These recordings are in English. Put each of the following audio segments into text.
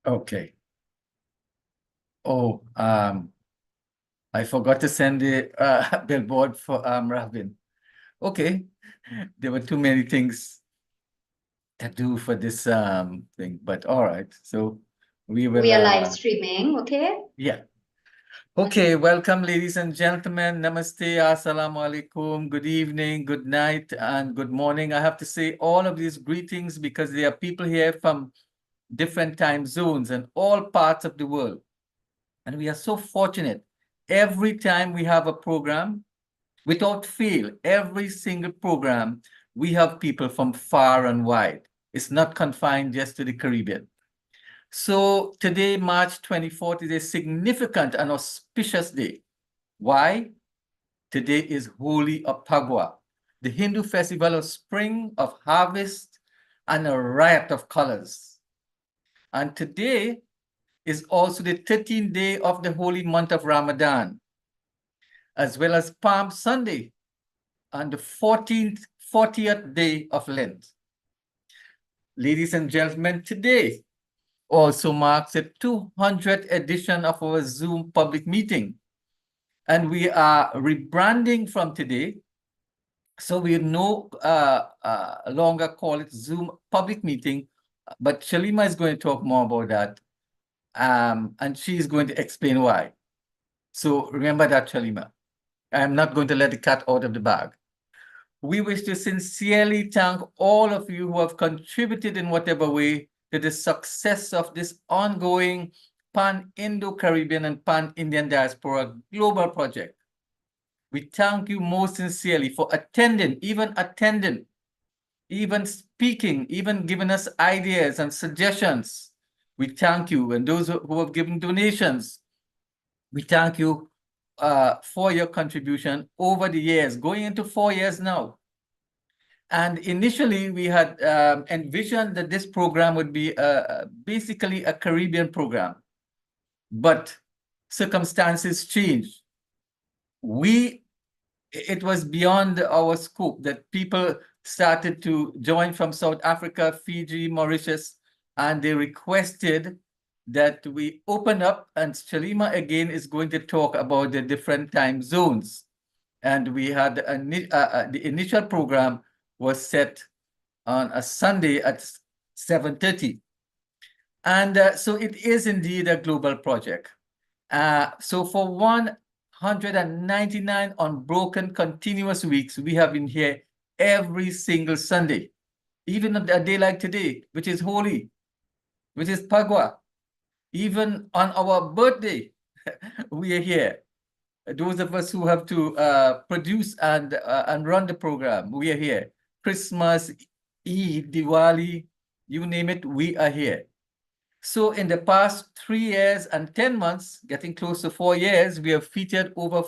Okay. Oh, I forgot to send the billboard for Rabin. Okay. There were too many things to do for this thing, but all right. So we will We are live streaming, okay? yeah. Okay, welcome ladies and gentlemen. Namaste, assalamu alaikum, good evening, good night, and good morning. I have to say all of these greetings because there are people here from different time zones and all parts of the world. And we are so fortunate. Every time we have a program, without fail, every single program, we have people from far and wide. It's not confined just to the Caribbean. So today, March 24th, is a significant and auspicious day. Why? Today is Holi Apagwa, the Hindu festival of spring, of harvest, and a riot of colors. And today is also the 13th day of the holy month of Ramadan, as well as Palm Sunday and the 40th day of Lent. Ladies and gentlemen, today also marks the 200th edition of our Zoom public meeting. And we are rebranding from today. So we no longer call it Zoom public meeting, but Shalima is going to talk more about that. And she is going to explain why. So remember that, Shalima. I'm not going to let the cat out of the bag. We wish to sincerely thank all of you who have contributed in whatever way to the success of this ongoing Pan-Indo-Caribbean and Pan-Indian Diaspora Global Project. We thank you most sincerely for attending, even speaking, even giving us ideas and suggestions. We thank you. And those who have given donations, we thank you for your contribution over the years, going into 4 years now. And initially, we had envisioned that this program would be basically a Caribbean program, but circumstances changed. It was beyond our scope that people started to join from South Africa, Fiji, Mauritius, and they requested that we open up, and Shalima again is going to talk about the different time zones. And we had the initial program was set on a Sunday at 7:30. And so it is indeed a global project. So for 199 unbroken continuous weeks, we have been here every single Sunday, even on a day like today, which is holy, which is Pagwa. Even on our birthday, we are here. Those of us who have to produce and run the program, we are here. Christmas, Eid, Diwali, you name it, we are here. So in the past 3 years and 10 months, getting close to 4 years, we have featured over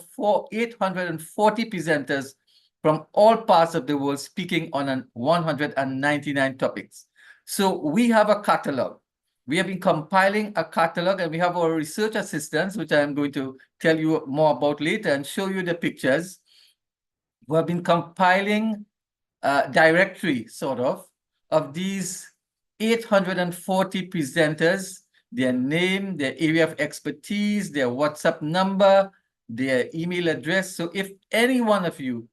840 presenters from all parts of the world speaking on 199 topics. So we have a catalog. We have been compiling a catalog, and we have our research assistants, which I am going to tell you more about later and show you the pictures. We have been compiling a directory, sort of these 840 presenters, their name, their area of expertise, their WhatsApp number, their email address. So if any one of you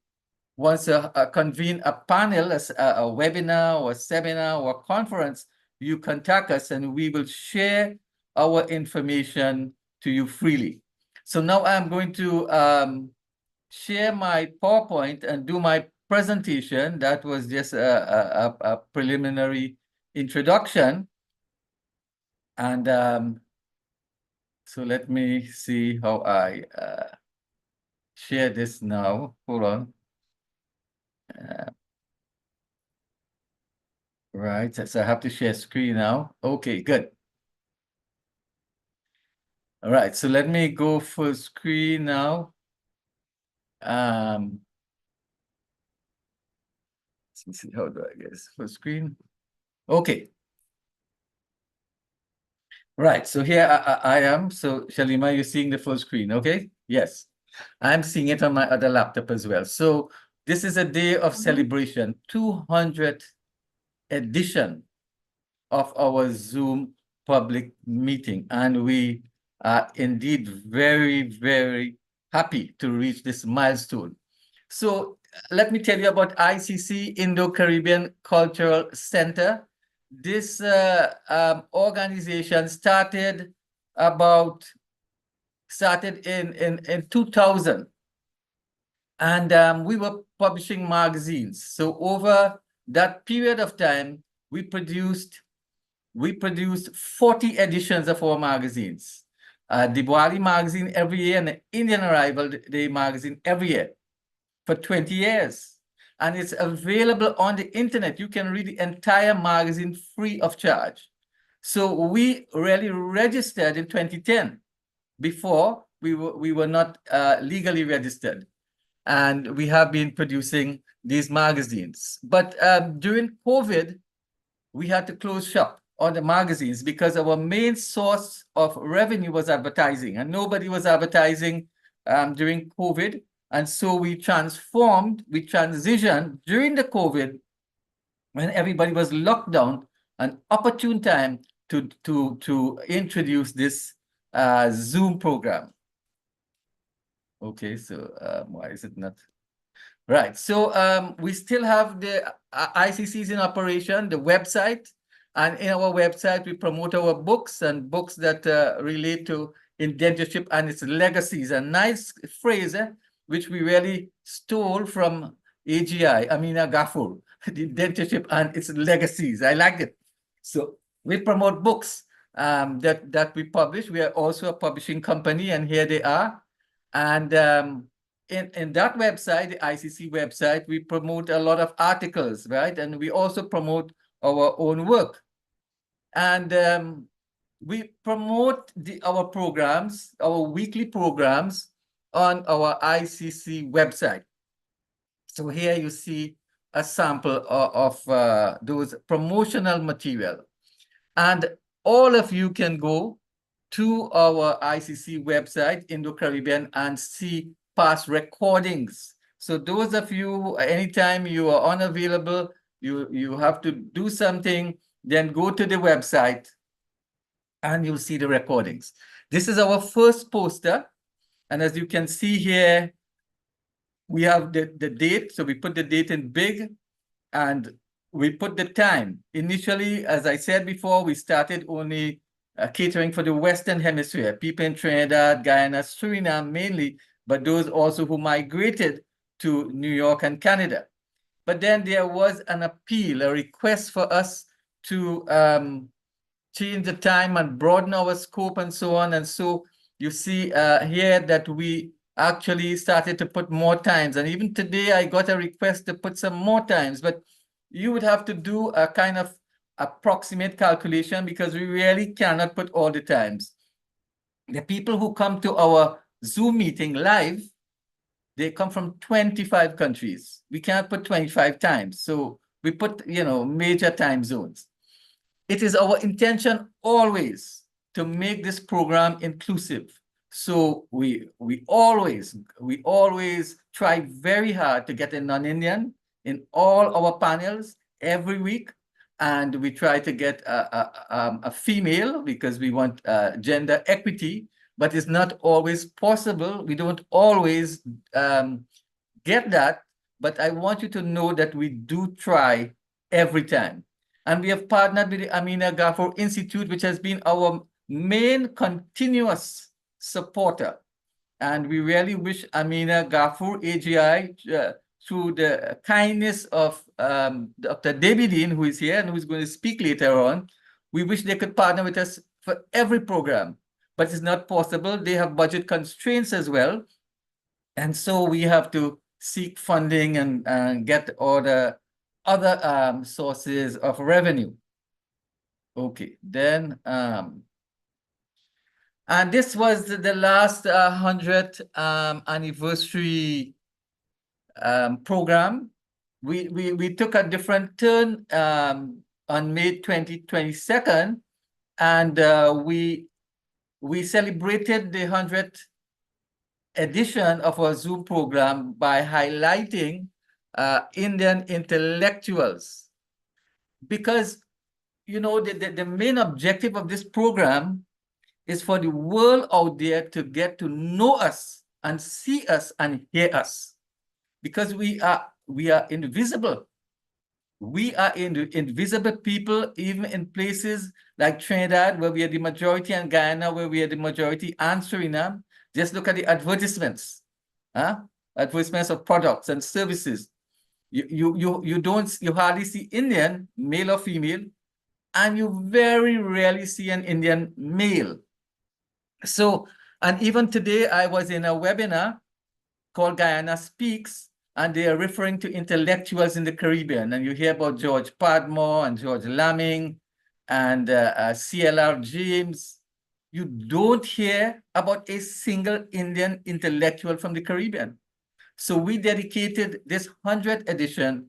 wants to convene a panel, a webinar or a seminar or a conference, you contact us and we will share our information to you freely. So now I'm going to share my PowerPoint and do my presentation. That was just a preliminary introduction. And so let me see how I share this now. Hold on. Right, so I have to share screen now. Okay, good. All right, so let me go full screen now. Let me see, how do I get full screen? Okay. Right, so here I am. So Shalima, you're seeing the full screen, okay? Yes, I'm seeing it on my other laptop as well. So this is a day of celebration, 200th edition of our Zoom public meeting. And we are indeed very, very happy to reach this milestone. So let me tell you about ICC Indo-Caribbean Cultural Center. This organization started in 2000, and we were publishing magazines. So over that period of time, we produced 40 editions of our magazines. The Diwali magazine every year and the Indian Arrival Day magazine every year for 20 years. And it's available on the internet. You can read the entire magazine free of charge. So we really registered in 2010. Before, we were not legally registered. And we have been producing these magazines. But during COVID, we had to close shop on the magazines because our main source of revenue was advertising, and nobody was advertising during COVID. And so we transitioned during the COVID, when everybody was locked down, an opportune time to introduce this Zoom program. Okay, so why is it not? Right, so we still have the ICCs in operation, the website, and in our website, we promote our books and books that relate to indentureship and its legacies. A nice phrase, which we really stole from AGI, Amina Gafur, the indentureship and its legacies. I like it. So we promote books that we publish. We are also a publishing company, and here they are. And in that website, the ICC website, we promote a lot of articles, right? And we also promote our own work. And we promote our programs, our weekly programs, on our ICC website. So here you see a sample of those promotional material. And all of you can go to our ICC website, Indo-Caribbean, and see past recordings. So those of you, anytime you are unavailable, you have to do something, then go to the website and you'll see the recordings. This is our first poster. And as you can see here, we have the date. So we put the date in big and we put the time. Initially, as I said before, we started only catering for the Western Hemisphere, people in Trinidad, Guyana, Suriname mainly, but those also who migrated to New York and Canada. But then there was an appeal, a request for us to change the time and broaden our scope and so on. And so you see here that we actually started to put more times. And even today, I got a request to put some more times, but you would have to do a kind of approximate calculation because we really cannot put all the times. The people who come to our Zoom meeting live, they come from 25 countries. We can't put 25 times. So we put, major time zones. It is our intention always to make this program inclusive. So we always try very hard to get a non-Indian in all our panels every week. And we try to get a female because we want gender equity, but it's not always possible. We don't always get that, but I want you to know that we do try every time. And we have partnered with the Amina Gafur Institute, which has been our main continuous supporter. And we really wish Amina Gafur, AGI, through the kindness of Dr. Dean, who is here and who is going to speak later on, we wish they could partner with us for every program, but it's not possible. They have budget constraints as well. And so we have to seek funding and get all the other sources of revenue. Okay, then, and this was the last 100th anniversary program. We took a different turn on May 22nd, and we celebrated the 100th edition of our Zoom program by highlighting Indian intellectuals, because you know, the main objective of this program is for the world out there to get to know us and see us and hear us, because we are invisible. We are invisible people, even in places like Trinidad, where we are the majority, and Guyana, where we are the majority, and Suriname. Just look at the advertisements, advertisements of products and services. You hardly see Indian, male or female, and you very rarely see an Indian male. So, and even today, I was in a webinar called Guyana Speaks, and they are referring to intellectuals in the Caribbean. And you hear about George Padmore and George Lamming and CLR James. You don't hear about a single Indian intellectual from the Caribbean. So we dedicated this 100th edition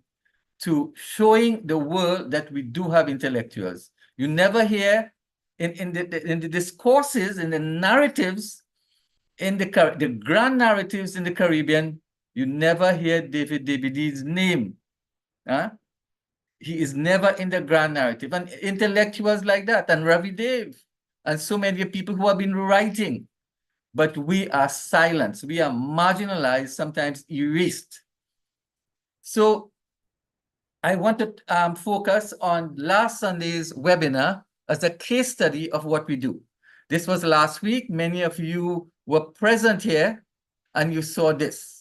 to showing the world that we do have intellectuals. You never hear in the discourses, in the narratives, in the grand narratives in the Caribbean, you never hear David Davidi's name. He is never in the grand narrative. And intellectuals like that, and Ravi Dev, and so many people who have been writing. But we are silenced. We are marginalized, sometimes erased. So I want to focus on last Sunday's webinar as a case study of what we do. This was last week. Many of you were present here, and you saw this.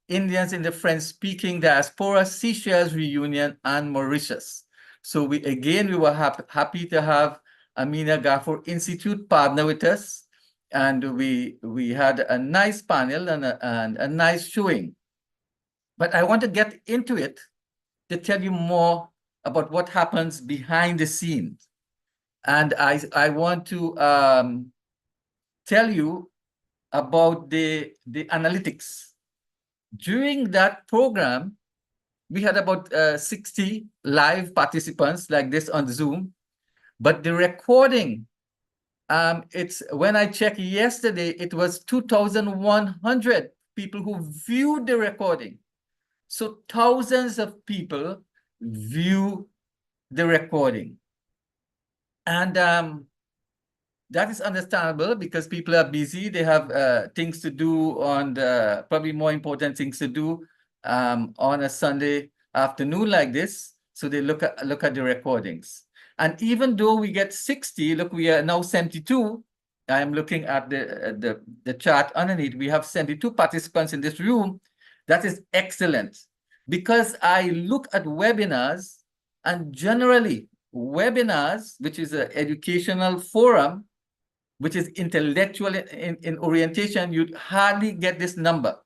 Indians in the French-speaking diaspora, Seychelles reunion, and Mauritius. So we were happy to have Amina Gafur Institute partner with us, and we had a nice panel and a nice showing. But I want to get into it to tell you more about what happens behind the scenes. And I want to tell you about the analytics. During that program, we had about 60 live participants like this on Zoom, but the recording, it's when I checked yesterday, it was 2,100 people who viewed the recording. So thousands of people view the recording. And that is understandable because people are busy. They have things to do on the, probably more important things to do on a Sunday afternoon like this. So they look at the recordings. And even though we get 60, look, we are now 72. I am looking at the chart underneath. We have 72 participants in this room. That is excellent, because I look at webinars, and generally webinars, which is an educational forum, which is intellectual in orientation, you hardly get this number.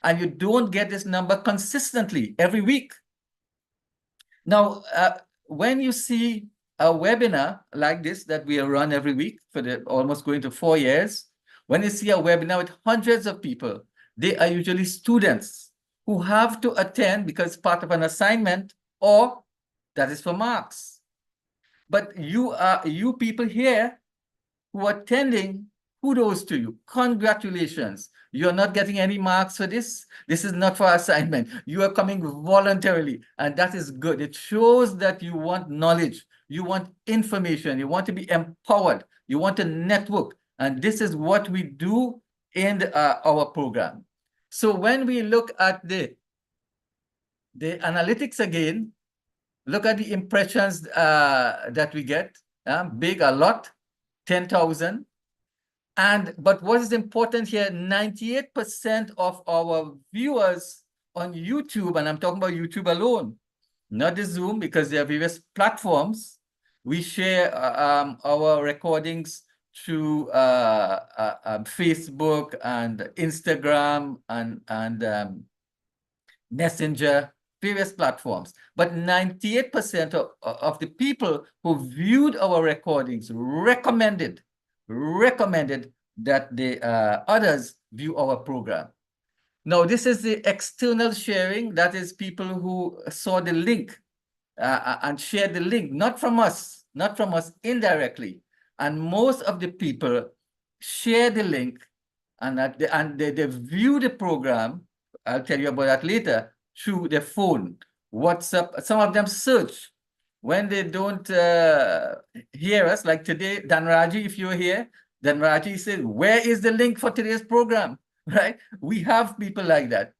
And you don't get this number consistently every week. Now, when you see a webinar like this that we run every week for almost going to 4 years, when you see a webinar with hundreds of people, they are usually students who have to attend because part of an assignment, or that is for marks. But you people here who are attending, kudos to you. Congratulations. You're not getting any marks for this. This is not for assignment. You are coming voluntarily, and that is good. It shows that you want knowledge. You want information. You want to be empowered. You want to network. And this is what we do in our program. So when we look at the analytics again, look at the impressions that we get. Big, a lot, 10,000. But what is important here, 98% of our viewers on YouTube, and I'm talking about YouTube alone, not the Zoom, because there are various platforms. We share our recordings through Facebook and Instagram and Messenger, various platforms. But 98% of the people who viewed our recordings recommended that the others view our program. Now, this is the external sharing. That is people who saw the link and shared the link, not from us, indirectly. And most of the people share the link and they view the program. I'll tell you about that later, through their phone, WhatsApp. Some of them search when they don't hear us, like today, Danraji, if you're here, Danraji said, where is the link for today's program? Right? We have people like that.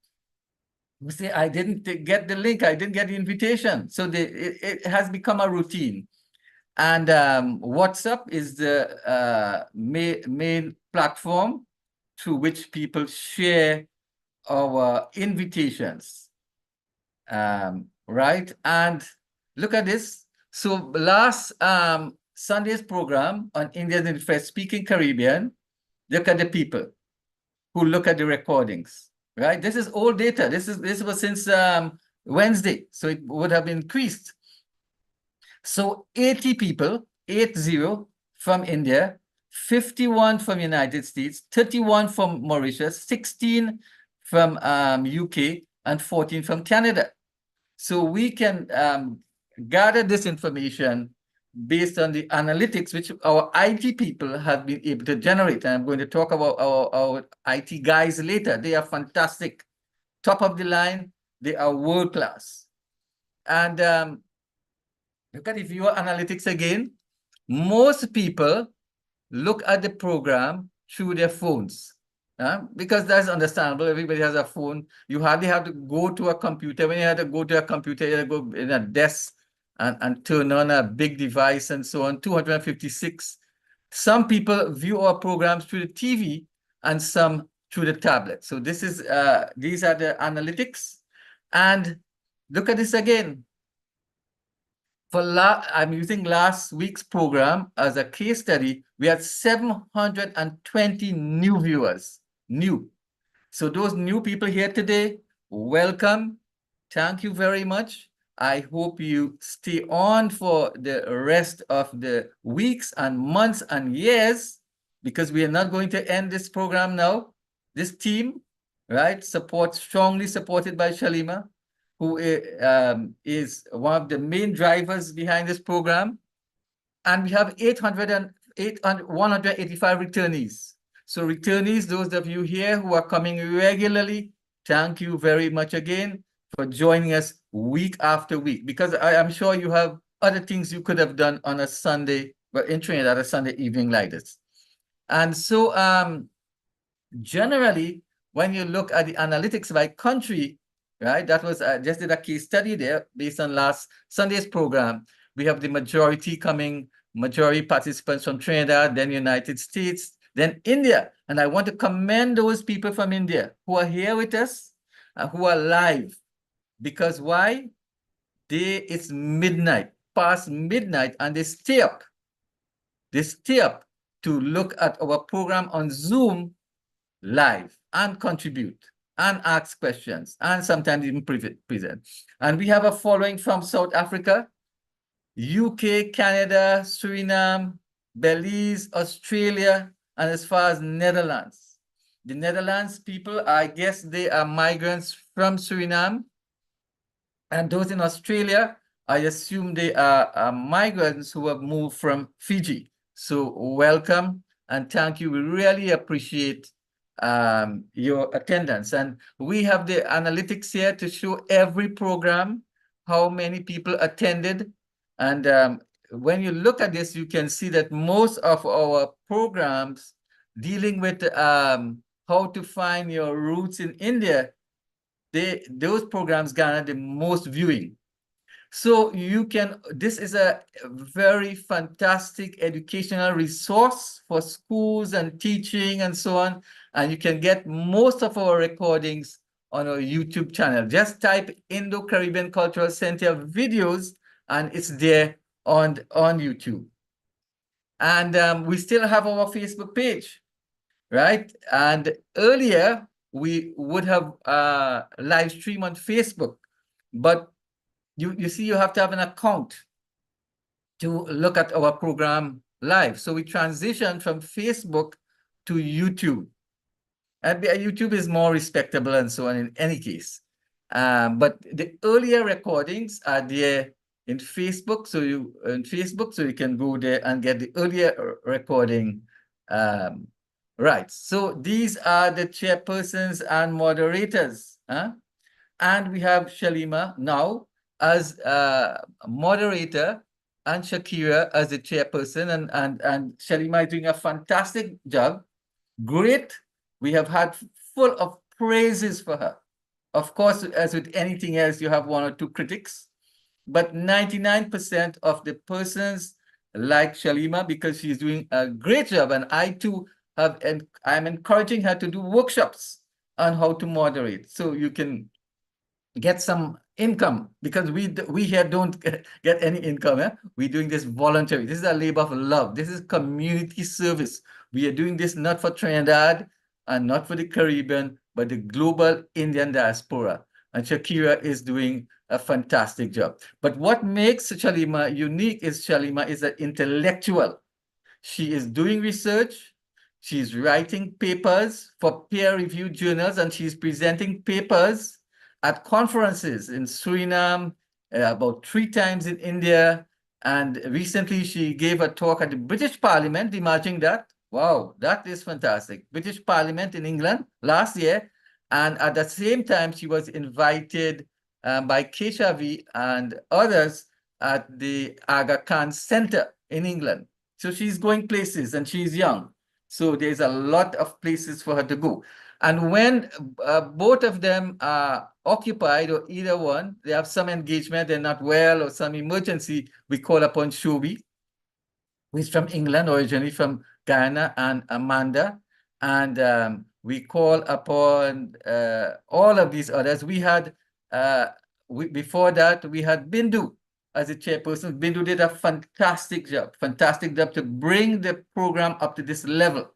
We say, I didn't get the link, I didn't get the invitation. So it has become a routine. And WhatsApp is the main platform through which people share our invitations, right? And look at this. So last Sunday's program on Indians in the speaking Caribbean, look at the people who look at the recordings, right? This is old data. This was since Wednesday, so it would have increased. So 80 people, 80 from India, 51 from United States, 31 from Mauritius, 16 from UK, and 14 from Canada. So we can gather this information based on the analytics which our IT people have been able to generate. And I'm going to talk about our IT guys later. They are fantastic, top of the line. They are world class. And look at, if you are analytics again, most people look at the program through their phones. Because that's understandable. Everybody has a phone. You hardly have to go to a computer. When you have to go to a computer, you have to go in a desk and turn on a big device and so on. 256. Some people view our programs through the TV and some through the tablet. So this is these are the analytics. And look at this again. I'm using last week's program as a case study. We had 720 new viewers, new. So those new people here today, welcome. Thank you very much. I hope you stay on for the rest of the weeks and months and years, because we are not going to end this program now. This team, right, strongly supported by Shalima, who is one of the main drivers behind this program. And we have 185 returnees. So returnees, those of you here who are coming regularly, thank you very much again for joining us week after week, because I am sure you have other things you could have done on a Sunday, but in Trinidad, a Sunday evening like this. And so generally, when you look at the analytics by country, right, that was just did a case study there based on last Sunday's program. We have the majority participants from Trinidad, then United States, then India. And I want to commend those people from India who are here with us, who are live. Because why? It's midnight, past midnight, and they stay up. They stay up to look at our program on Zoom live and contribute and ask questions and sometimes even present. And we have a following from South Africa, UK, Canada, Suriname, Belize, Australia, and as far as Netherlands. The Netherlands people, I guess they are migrants from Suriname. And those in Australia, I assume they are migrants who have moved from Fiji. So welcome and thank you. We really appreciate your attendance. And we have the analytics here to show every program, how many people attended. And when you look at this, you can see that most of our programs dealing with how to find your roots in India, those programs garner the most viewing. So this is a very fantastic educational resource for schools and teaching and so on. And you can get most of our recordings on our YouTube channel. Just type Indo-Caribbean Cultural Center videos and it's there on YouTube. And we still have our Facebook page, right? And earlier, we would have live stream on Facebook, but you see, you have to have an account to look at our program live. So we transitioned from Facebook to YouTube. And YouTube is more respectable and so on in any case. But the earlier recordings are there in Facebook. So you can go there and get the earlier recording. Right. So these are the chairpersons and moderators. And we have Shalima now. as moderator and Shakira as the chairperson, and Shalima is doing a fantastic job. Great. We have had full of praises for her. Of course, as with anything else, you have one or two critics, but 99% of the persons like Shalima because she's doing a great job. And I too have, and I'm encouraging her to do workshops on how to moderate. So you can get some income because we here don't get any income. We're doing this voluntary. This is a labor of love. This is community service. We are doing this not for Trinidad and not for the Caribbean, but the global Indian diaspora. And Shakira is doing a fantastic job. But what makes Shalima unique is Shalima is an intellectual. She is doing research. She's writing papers for peer-reviewed journals, and she's presenting papers at conferences in Suriname, about 3 times in India. And recently she gave a talk at the British Parliament. Imagine that. Wow, that is fantastic. British Parliament in England last year. And at the same time, she was invited by Keshavi and others at the Aga Khan Center in England. So she's going places and she's young. So there's a lot of places for her to go. And when both of them are occupied or either one, they have some engagement, they're not well or some emergency, we call upon Shobi, who is from England, originally from Guyana, and Amanda. And we call upon all of these others. We had, before that, we had Bindu as a chairperson. Bindu did a fantastic job to bring the program up to this level.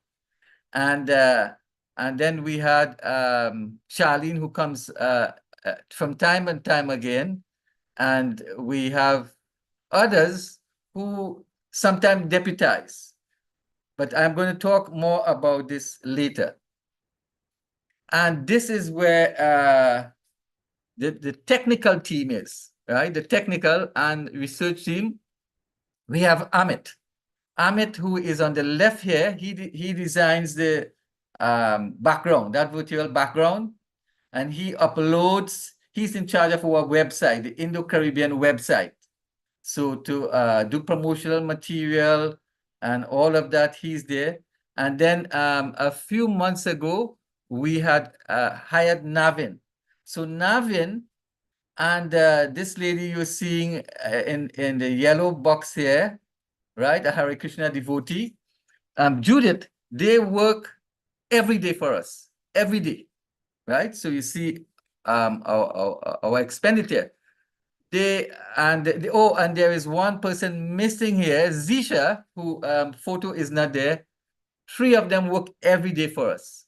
And then we had Charlene, who comes from time and time again. And we have others who sometimes deputize. But I'm going to talk more about this later. And this is where the technical team is, right? The technical and research team. We have Amit. Amit, who is on the left here, he designs the background, that virtual background, and he uploads, he's in charge of our website, the Indo-Caribbean website. So to do promotional material and all of that, he's there. And then a few months ago, we had hired Navin. So Navin and this lady you're seeing in the yellow box here, right? A Hare Krishna devotee. Judith, they work every day for us, every day, right? So you see our expenditure. And there is one person missing here, Zisha, who photo is not there. 3 of them work every day for us.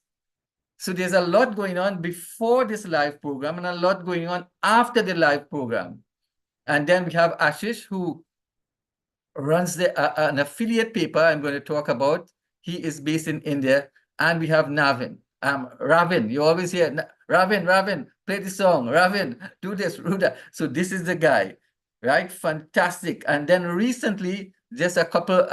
So there's a lot going on before this live program and a lot going on after the live program. And then we have Ashish, who runs an affiliate paper I'm going to talk about. He is based in India. And we have Navin. Ravin, you always hear, Ravin, play the song. Ravin, do this, do that. So this is the guy, right? Fantastic. And then recently, just a couple,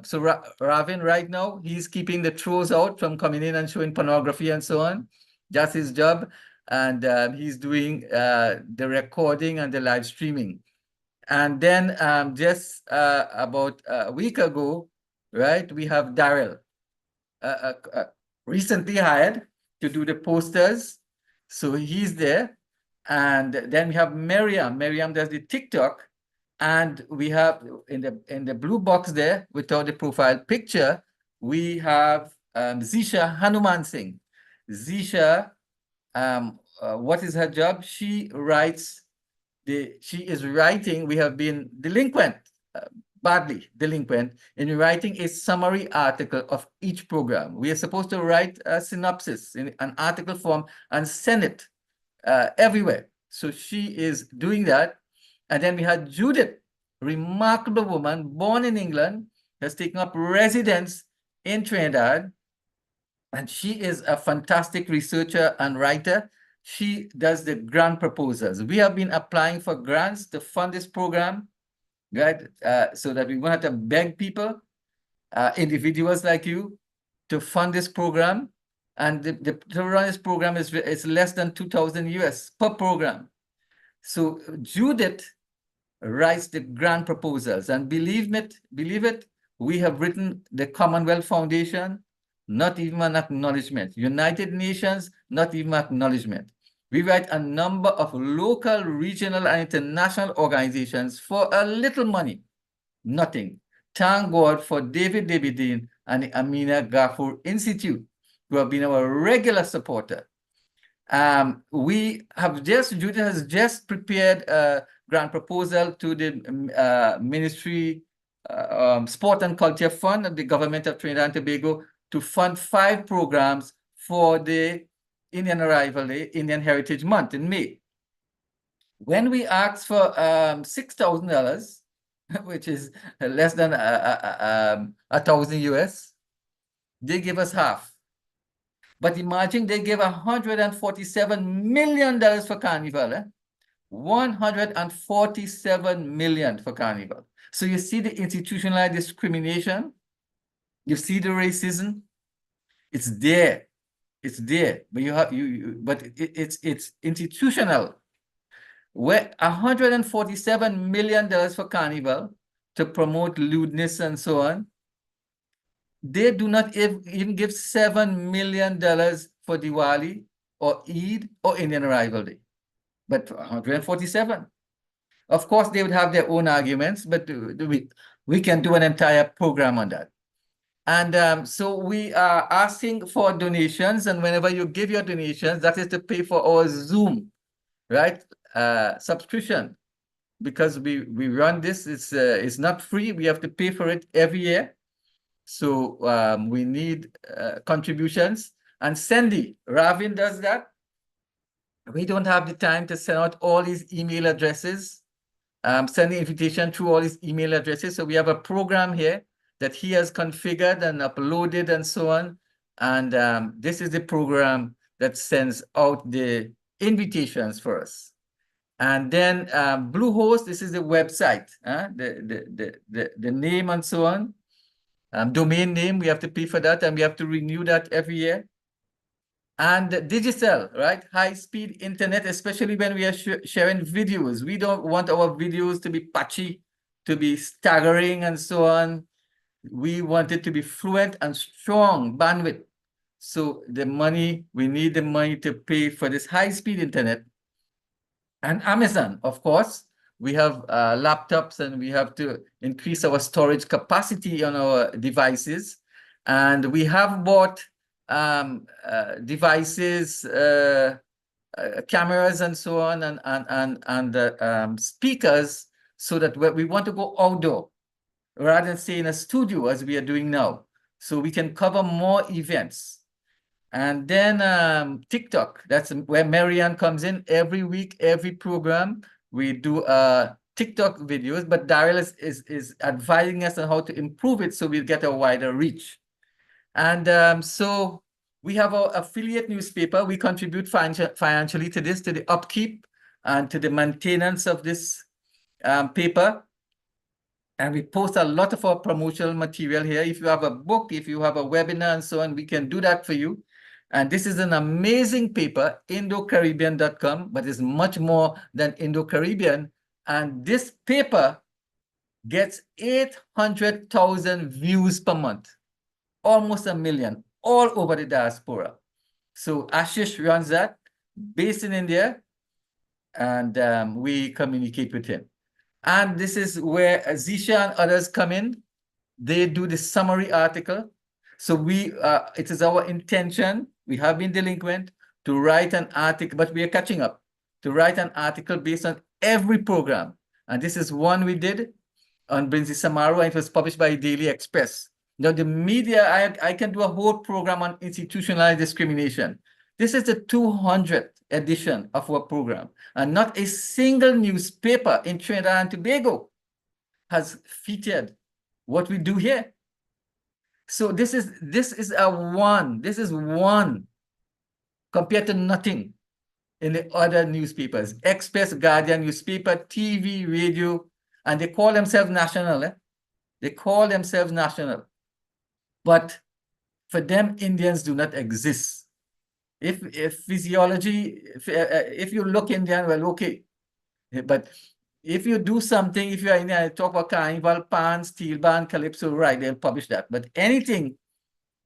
so Ravin right now, he's keeping the trolls out from coming in and showing pornography and so on. That's his job. And he's doing the recording and the live streaming. And then just about a week ago, right, we have Daryl, recently hired to do the posters. So he's there. And then we have Miriam. Miriam does the TikTok. And we have in the blue box there, without the profile picture, we have Zisha Hanuman Singh. Zisha, what is her job? She writes, she is writing, we have been delinquent, badly delinquent, in writing a summary article of each program. We are supposed to write a synopsis in an article form and send it everywhere. So she is doing that. And then we had Judith, remarkable woman, born in England, has taken up residence in Trinidad. And she is a fantastic researcher and writer. She does the grant proposals. We have been applying for grants to fund this program, right? So that we won't have to beg people, individuals like you, to fund this program. And to run this program is less than 2,000 US per program. So Judith writes the grant proposals, and believe it, we have written the Commonwealth Foundation, not even an acknowledgement. United Nations, not even acknowledgement. We write a number of local, regional, and international organizations for a little money, nothing. Thank God for David Davidine and the Amina Gafur Institute, who have been our regular supporter. Judith has just prepared a grant proposal to the Ministry Sport and Culture Fund of the government of Trinidad and Tobago to fund 5 programs for the Indian Arrival Day, Indian Heritage Month in May. When we asked for $6,000, which is less than $1,000 US, they give us half. But imagine they gave $147 million for Carnival. $147 million for Carnival. So you see the institutionalized discrimination. You see the racism. It's there. It's there. But it's institutional. Where $147 million for Carnival to promote lewdness and so on. They do not even give $7 million for Diwali or Eid or Indian Arrival Day, but 147. Of course, they would have their own arguments, but we can do an entire program on that. And so we are asking for donations, and whenever you give your donations, that is to pay for our Zoom, right? Subscription, because we run this. It's not free. We have to pay for it every year. So we need contributions. And Sandy, Ravin does that. We don't have the time to send out all these email addresses, send the invitation through all these email addresses. So we have a program here that he has configured and uploaded and so on. And this is the program that sends out the invitations for us. And then Bluehost, this is the website, the name and so on. Domain name, we have to pay for that, and we have to renew that every year. And digital, right? High-speed internet, especially when we are sharing videos. We don't want our videos to be patchy, to be staggering and so on. We want it to be fluent and strong bandwidth. So we need the money to pay for this high-speed internet. And Amazon, of course, we have laptops, and we have to increase our storage capacity on our devices. And we have bought devices, cameras and so on, and speakers, so that we want to go outdoor rather than stay in a studio as we are doing now. So we can cover more events. And then TikTok, that's where Marianne comes in every week, every program. We do TikTok videos, but Daryl is advising us on how to improve it so we'll get a wider reach. And so we have our affiliate newspaper. We contribute financially to this, to the upkeep and to the maintenance of this paper. And we post a lot of our promotional material here. If you have a book, if you have a webinar and so on, we can do that for you. And this is an amazing paper, Indo-Caribbean.com, but it's much more than Indo-Caribbean. And this paper gets 800,000 views per month, almost 1 million, all over the diaspora. So Ashish runs that, based in India, and we communicate with him. And this is where Zisha and others come in. They do the summary article. So it is our intention, we have been delinquent, to write an article, but we are catching up, to write an article based on every program. And this is one we did on Brinzi Samaru, and it was published by Daily Express. Now the media, I can do a whole program on institutionalized discrimination. This is the 200th edition of our program, and not a single newspaper in Trinidad and Tobago has featured what we do here. So this is one compared to nothing in the other newspapers, Express, Guardian newspaper, TV, radio, and they call themselves national. They call themselves national. But for them, Indians do not exist. If physiology, if you look Indian, well, okay. But if you do something, if you are in a talk about carnival, pan, steel band, calypso, right, they'll publish that. But anything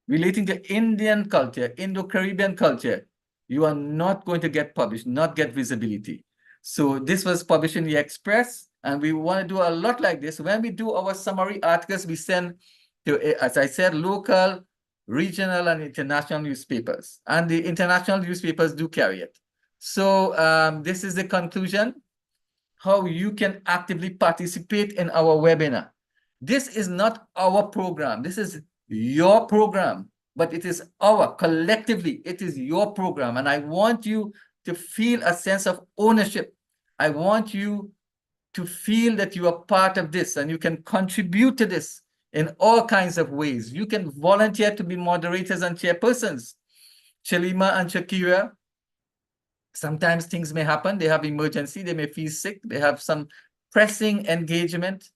relating to Indian culture, Indo-Caribbean culture, you are not going to get published, not get visibility. So this was published in the Express, and we want to do a lot like this. When we do our summary articles, we send to, as I said, local, regional, and international newspapers. And the international newspapers do carry it. So this is the conclusion, how you can actively participate in our webinar. This is not our program. This is your program, but it is our, collectively, it is your program. And I want you to feel a sense of ownership. I want you to feel that you are part of this and you can contribute to this in all kinds of ways. You can volunteer to be moderators and chairpersons. Shalima and Shakira, sometimes things may happen. They have emergency. They may feel sick. They have some pressing engagement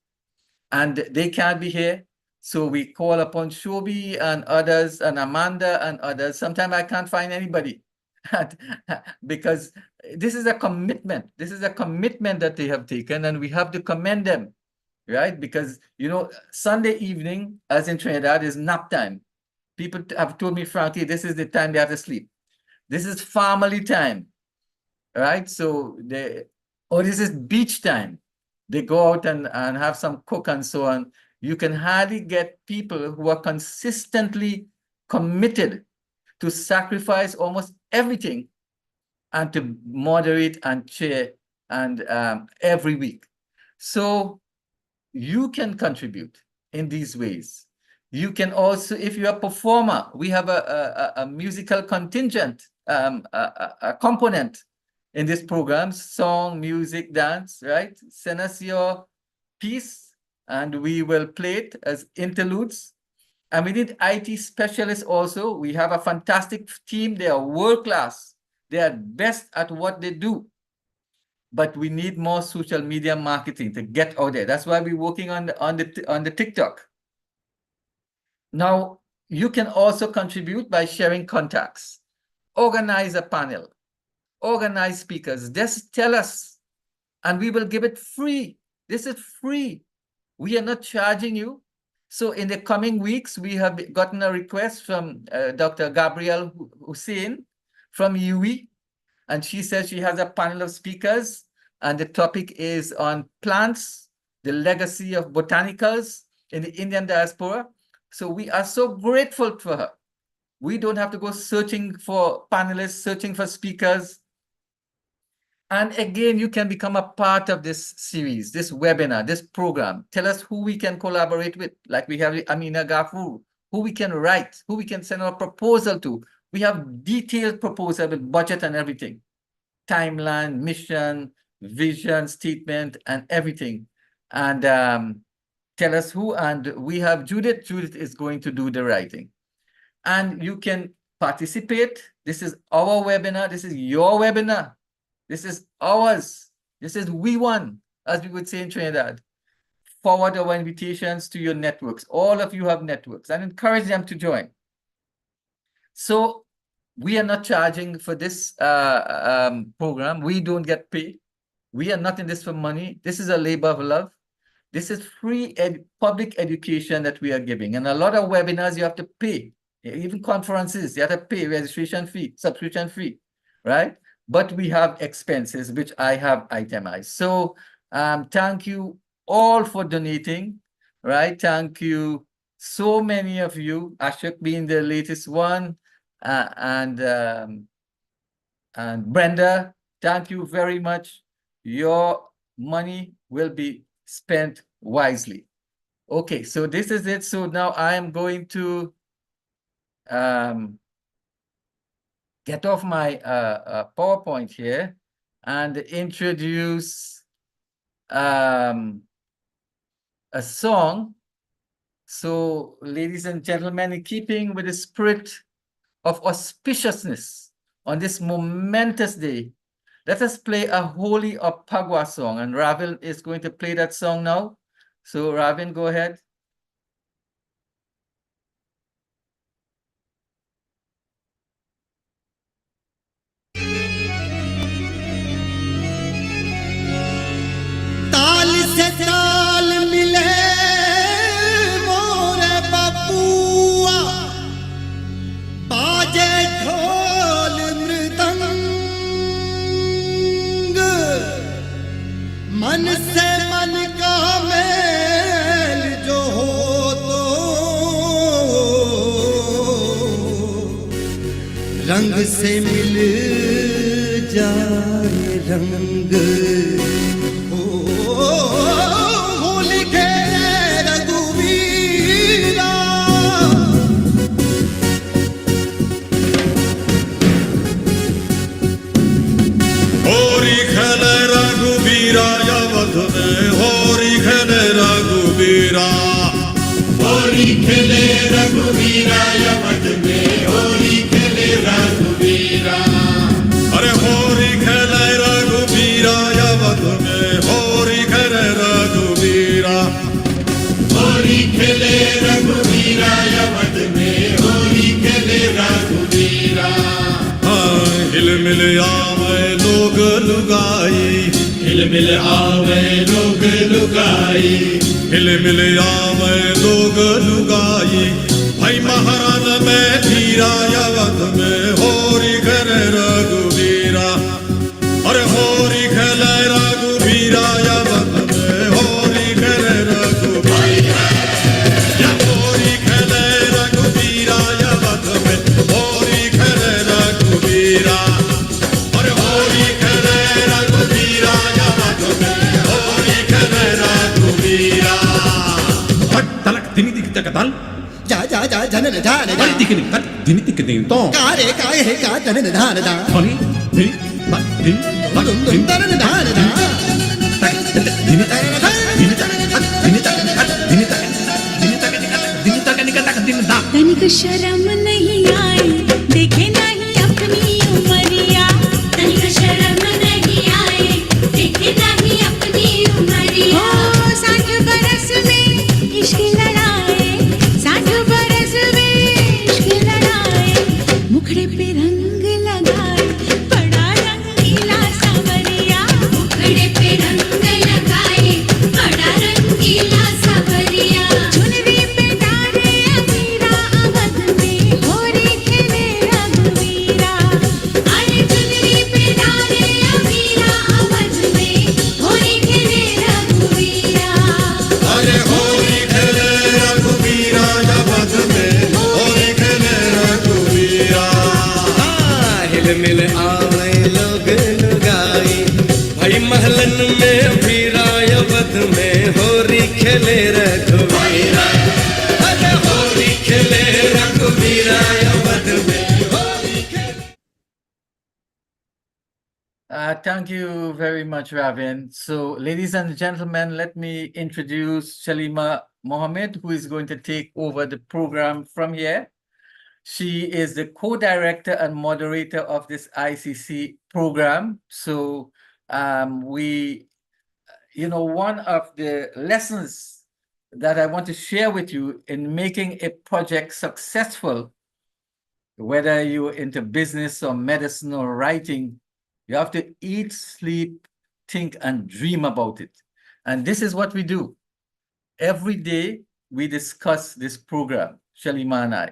and they can't be here. So we call upon Shobi and others and Amanda and others. Sometimes I can't find anybody because this is a commitment. This is a commitment that they have taken and we have to commend them, right? Because, you know, Sunday evening, as in Trinidad, is nap time. People have told me, frankly, this is the time they have to sleep. This is family time, right? So this is beach time. They go out and have some cook and so on. You can hardly get people who are consistently committed to sacrifice almost everything and to moderate and chair and every week. So you can contribute in these ways. You can also, if you're a performer, we have a musical contingent, a component in this program, song, music, dance, right? Send us your piece and we will play it as interludes. And we need IT specialists also. We have a fantastic team. They are world-class. They are best at what they do. But we need more social media marketing to get out there. That's why we're working on the TikTok. Now, you can also contribute by sharing contacts. Organize a panel. Organize speakers. Just tell us, and we will give it free. This is free. We are not charging you. So in the coming weeks, we have gotten a request from Dr. Gabrielle Hussein from UE, and she says she has a panel of speakers, and the topic is on plants, the legacy of botanicals in the Indian diaspora. So we are so grateful for her. We don't have to go searching for panelists, searching for speakers. And again, you can become a part of this series, this webinar, this program. Tell us who we can collaborate with, like we have Amina, Gafur, who we can write, who we can send a proposal to. We have detailed proposal with budget and everything. Timeline, mission, vision, statement, and everything. And tell us who, and we have Judith. Judith is going to do the writing. And you can participate. This is our webinar. This is your webinar. This is ours. This is we won, as we would say in Trinidad. Forward our invitations to your networks. All of you have networks and encourage them to join. So we are not charging for this program. We don't get paid. We are not in this for money. This is a labor of love. This is free public education that we are giving. And a lot of webinars you have to pay. Even conferences, you have to pay registration fee, subscription fee, right? But we have expenses, which I have itemized. So thank you all for donating, right? Thank you, so many of you, Ashok being the latest one, and Brenda, thank you very much. Your money will be spent wisely. Okay, so this is it. So now I am going to get off my PowerPoint here and introduce a song. So, ladies and gentlemen, in keeping with the spirit of auspiciousness on this momentous day, let us play a holy or Pagua song. And Ravin is going to play that song now. So, Ravin, go ahead. रंग से मिल जाए रंग ओ होली खेले रघुवीरा होरी खेले रघुवीरा यवत में होरी खेले रघुवीरा होली खेले रघुवीरा यवत में होली खेले रघुवीरा अरे होरी खेले रघुवीरा यवत में होरी खेले रघुवीरा होली खेले रघुवीरा यवत में होली खेले रघुवीरा हिल मिल आवे लोग लुगाई हिल मिल आवे लोग लुगाई हिल मिल आवे लोग लुगाई भाई महारान में धीरा यवत में होरी खेले रघुवीरा अरे होरी खेले रघुवीरा यवत में होरी खेले रघुवीरा या होरी खेले रघुवीरा यवत में होरी खेले रघुवीरा अरे होरी खेले रघुवीरा यवत में होरी खेले रघुवीरा हट तलक दिनी दिख तक दल जा जा जा जनन धान दा दिख दिख तक दिनी दिख दिन तो कारे काहे है का जनन धान दा होली दिनी बस दिन बस दुम दिन तरन धान दा तक दिनी तक दिनी तक दिनी तक दिनी तक दिनी तक दिनी तक निकल तक दिन दा तनिक शर्म नहीं आई देखे नहीं अपनी उमरिया तनिक शर्म नहीं आई देखे नहीं अपनी उमरिया 60 बरस में इश्क लड़ाए 60 बरस में इश्क लड़ाए मुखड़े पे रंग लगाए बड़ा रंगीला सावरिया मुखड़े पे रंग लगाए बड़ा रंगीला सावरिया चुनरी पे डाले अमीरा अवध में होरी खेले रघुवीरा अरे चुनरी पे डाले अमीरा अवध में होरी खेले रघुवीरा अरे होली खेले रघुवीरा यवत में होली खेले रघुवीरा हिल मिल आवे लोग लुगाई भाई महलन में भीरा यवत में होरी खेले रघुवीरा अरे होरी खेले रघुवीरा यवत में होरी खेले Thank you very much, Ravin. So, ladies and gentlemen, let me introduce Shalima Mohammed, who is going to take over the program from here. She is the co-director and moderator of this ICC program. So, one of the lessons that I want to share with you in making a project successful, whether you're into business or medicine or writing, you have to eat, sleep, think, and dream about it. And this is what we do. Every day, we discuss this program, Shalima and I.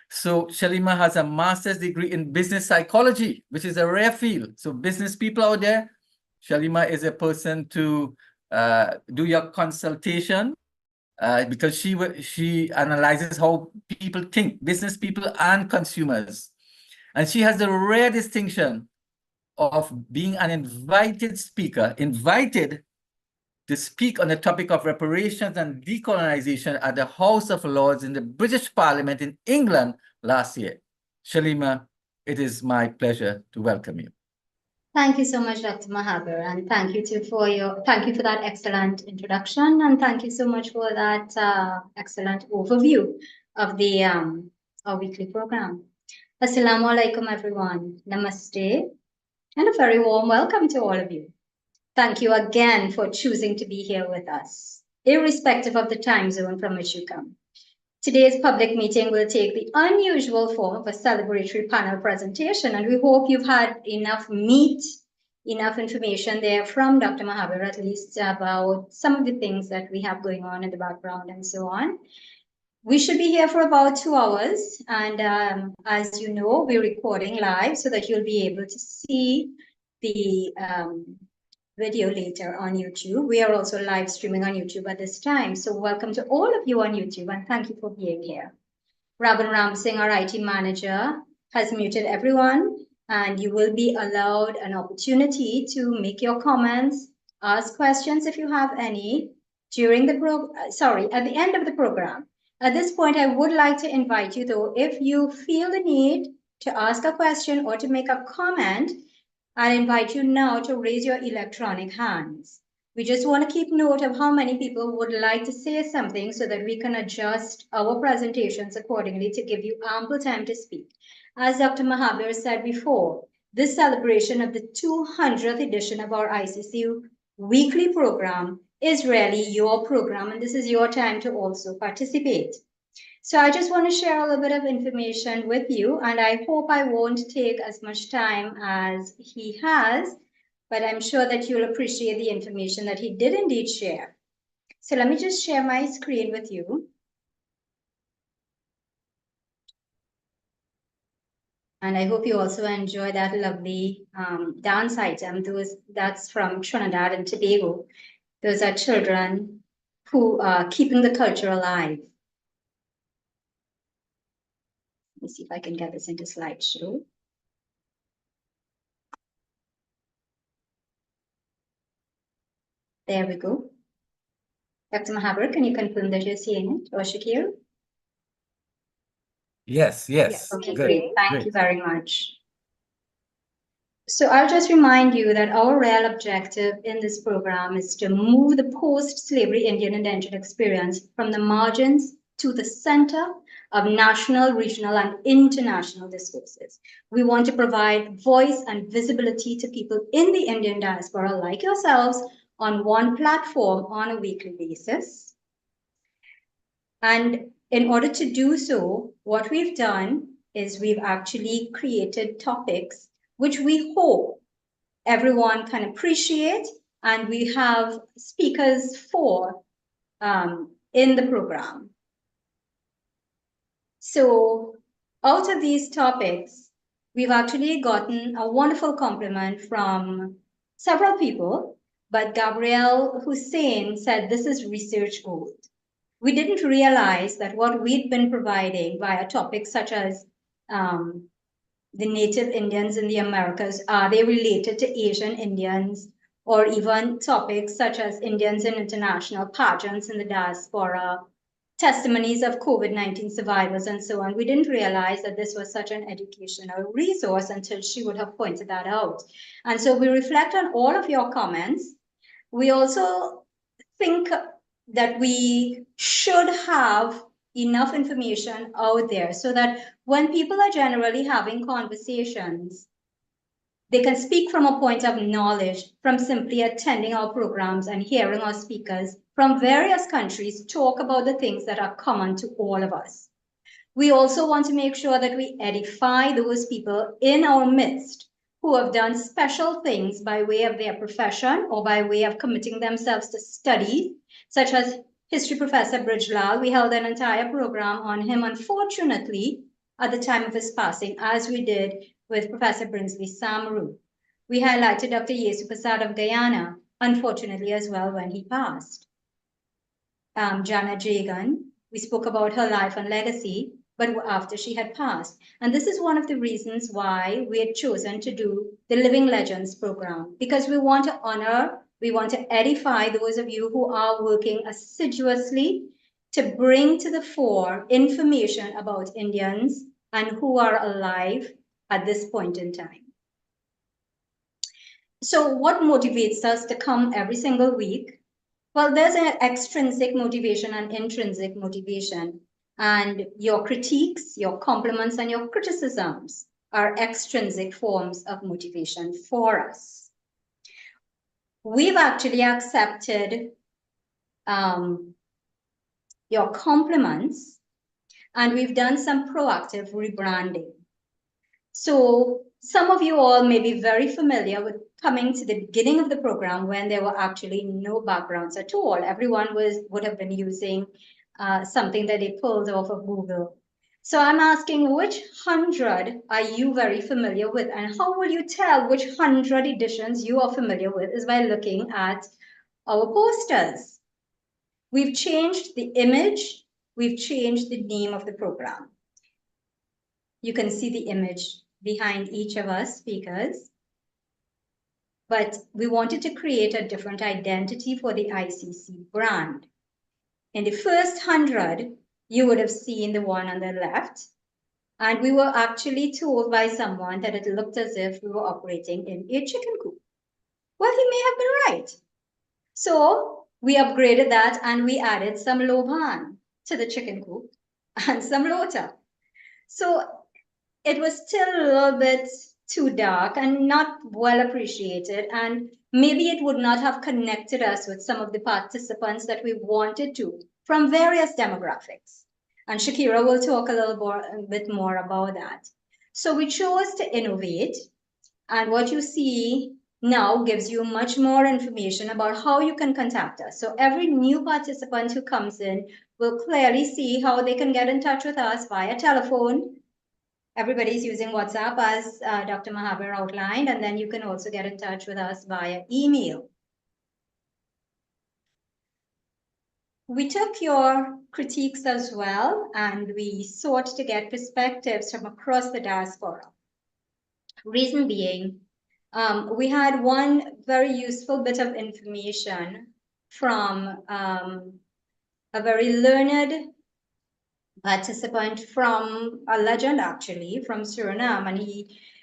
So Shalima has a master's degree in business psychology, which is a rare field. So business people out there, Shalima is a person to do your consultation because she analyzes how people think, business people and consumers. And she has the rare distinction of being an invited speaker, invited to speak on the topic of reparations and decolonization at the House of Lords in the British Parliament in England last year. Shalima, it is my pleasure to welcome you. Thank you so much, Dr. Mahaber, and thank you for that excellent introduction, and thank you so much for that excellent overview of the our weekly program. Assalamu alaikum, everyone. Namaste, and a very warm welcome to all of you. Thank you again for choosing to be here with us, irrespective of the time zone from which you come. Today's public meeting will take the unusual form of a celebratory panel presentation, and we hope you've had enough meat, enough information there from Dr. Mahaber, at least about some of the things that we have going on in the background and so on. We should be here for about 2 hours, and as you know, we're recording live so that you'll be able to see the video later on YouTube. We are also live streaming on YouTube at this time. So welcome to all of you on YouTube, and thank you for being here. Rabin Ram Singh, our IT manager, has muted everyone, and you will be allowed an opportunity to make your comments, ask questions if you have any during the at the end of the program. At this point, I would like to invite you, though, if you feel the need to ask a question or to make a comment, I invite you now to raise your electronic hands. We just want to keep note of how many people would like to say something so that we can adjust our presentations accordingly to give you ample time to speak. As Dr. Mahabir said before, this celebration of the 200th edition of our ICC weekly program is really your program, and this is your time to also participate. So I just want to share a little bit of information with you, and I hope I won't take as much time as he has, but I'm sure that you'll appreciate the information that he did indeed share. So let me just share my screen with you. And I hope you also enjoy that lovely dance item. That's from Trinidad and Tobago. Those are children who are keeping the culture alive. Let me see if I can get this into slideshow. There we go. Dr. Mahabir, can you confirm that you're seeing it, or Shakir? Yes, yes. Okay, Good, great. Thank great. you very much. So I'll just remind you that our real objective in this program is to move the post-slavery Indian indentured experience from the margins to the center of national, regional, and international discourses. We want to provide voice and visibility to people in the Indian diaspora like yourselves on one platform on a weekly basis. And in order to do so, what we've done is we've actually created topics which we hope everyone can appreciate, and we have speakers for in the program. So out of these topics, we've actually gotten a wonderful compliment from several people, but Gabrielle Hussein said this is research gold. We didn't realize that what we'd been providing via topics such as the native Indians in the Americas, are they related to Asian Indians, or even topics such as Indians in international pageants in the diaspora, testimonies of COVID-19 survivors, and so on. We didn't realize that this was such an educational resource until she would have pointed that out. And so we reflect on all of your comments. We also think that we should have enough information out there so that when people are generally having conversations, they can speak from a point of knowledge from simply attending our programs and hearing our speakers from various countries talk about the things that are common to all of us. We also want to make sure that we edify those people in our midst who have done special things by way of their profession or by way of committing themselves to study, such as history professor Brijlal. We held an entire program on him, unfortunately, at the time of his passing, as we did with Professor Brinsley Samaru. We highlighted Dr. Yesu Prasad of Guyana, unfortunately as well, when he passed. Janet Jagan, we spoke about her life and legacy, but after she had passed. And this is one of the reasons why we had chosen to do the Living Legends program, because we want to honor, we want to edify those of you who are working assiduously to bring to the fore information about Indians and who are alive at this point in time. So what motivates us to come every single week? Well, there's an extrinsic motivation and intrinsic motivation. And your critiques, your compliments, and your criticisms are extrinsic forms of motivation for us. We've actually accepted your compliments, and we've done some proactive rebranding. So some of you all may be very familiar with coming to the beginning of the program when there were actually no backgrounds at all. Everyone would have been using something that they pulled off of Google. So I'm asking, which 100 are you very familiar with? And how will you tell which 100 editions you are familiar with is by looking at our posters. We've changed the image, we've changed the name of the program. You can see the image behind each of us speakers. But we wanted to create a different identity for the ICC brand. In the first 100, you would have seen the one on the left. And we were actually told by someone that it looked as if we were operating in a chicken coop. Well, he may have been right. So we upgraded that and we added some loban to the chicken coop and some lota. So it was still a little bit too dark and not well appreciated. And maybe it would not have connected us with some of the participants that we wanted to from various demographics. And Shakira will talk a bit more about that. So we chose to innovate. And what you see now gives you much more information about how you can contact us. So every new participant who comes in will clearly see how they can get in touch with us via telephone. Everybody's using WhatsApp as Dr. Mahaber outlined, and then you can also get in touch with us via email. We took your critiques as well, and we sought to get perspectives from across the diaspora. Reason being, we had one very useful bit of information from a very learned participant from a legend, actually, from Suriname. And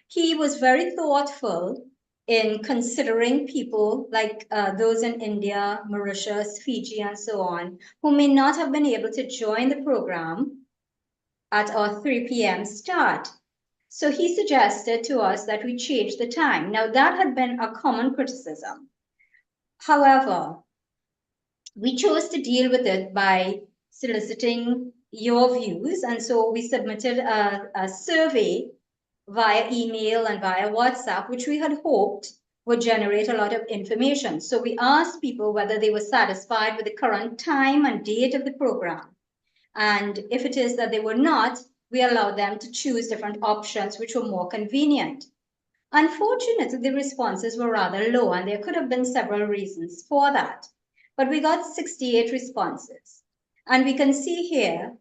he was very thoughtful in considering people like those in India, Mauritius, Fiji, and so on, who may not have been able to join the program at our 3 p.m. start. So he suggested to us that we change the time. Now, that had been a common criticism. However, we chose to deal with it by soliciting your views. And so we submitted a survey via email and via WhatsApp, which we had hoped would generate a lot of information. So we asked people whether they were satisfied with the current time and date of the program. And if it is that they were not, we allowed them to choose different options which were more convenient. Unfortunately, the responses were rather low, and there could have been several reasons for that. But we got 68 responses. And we can see here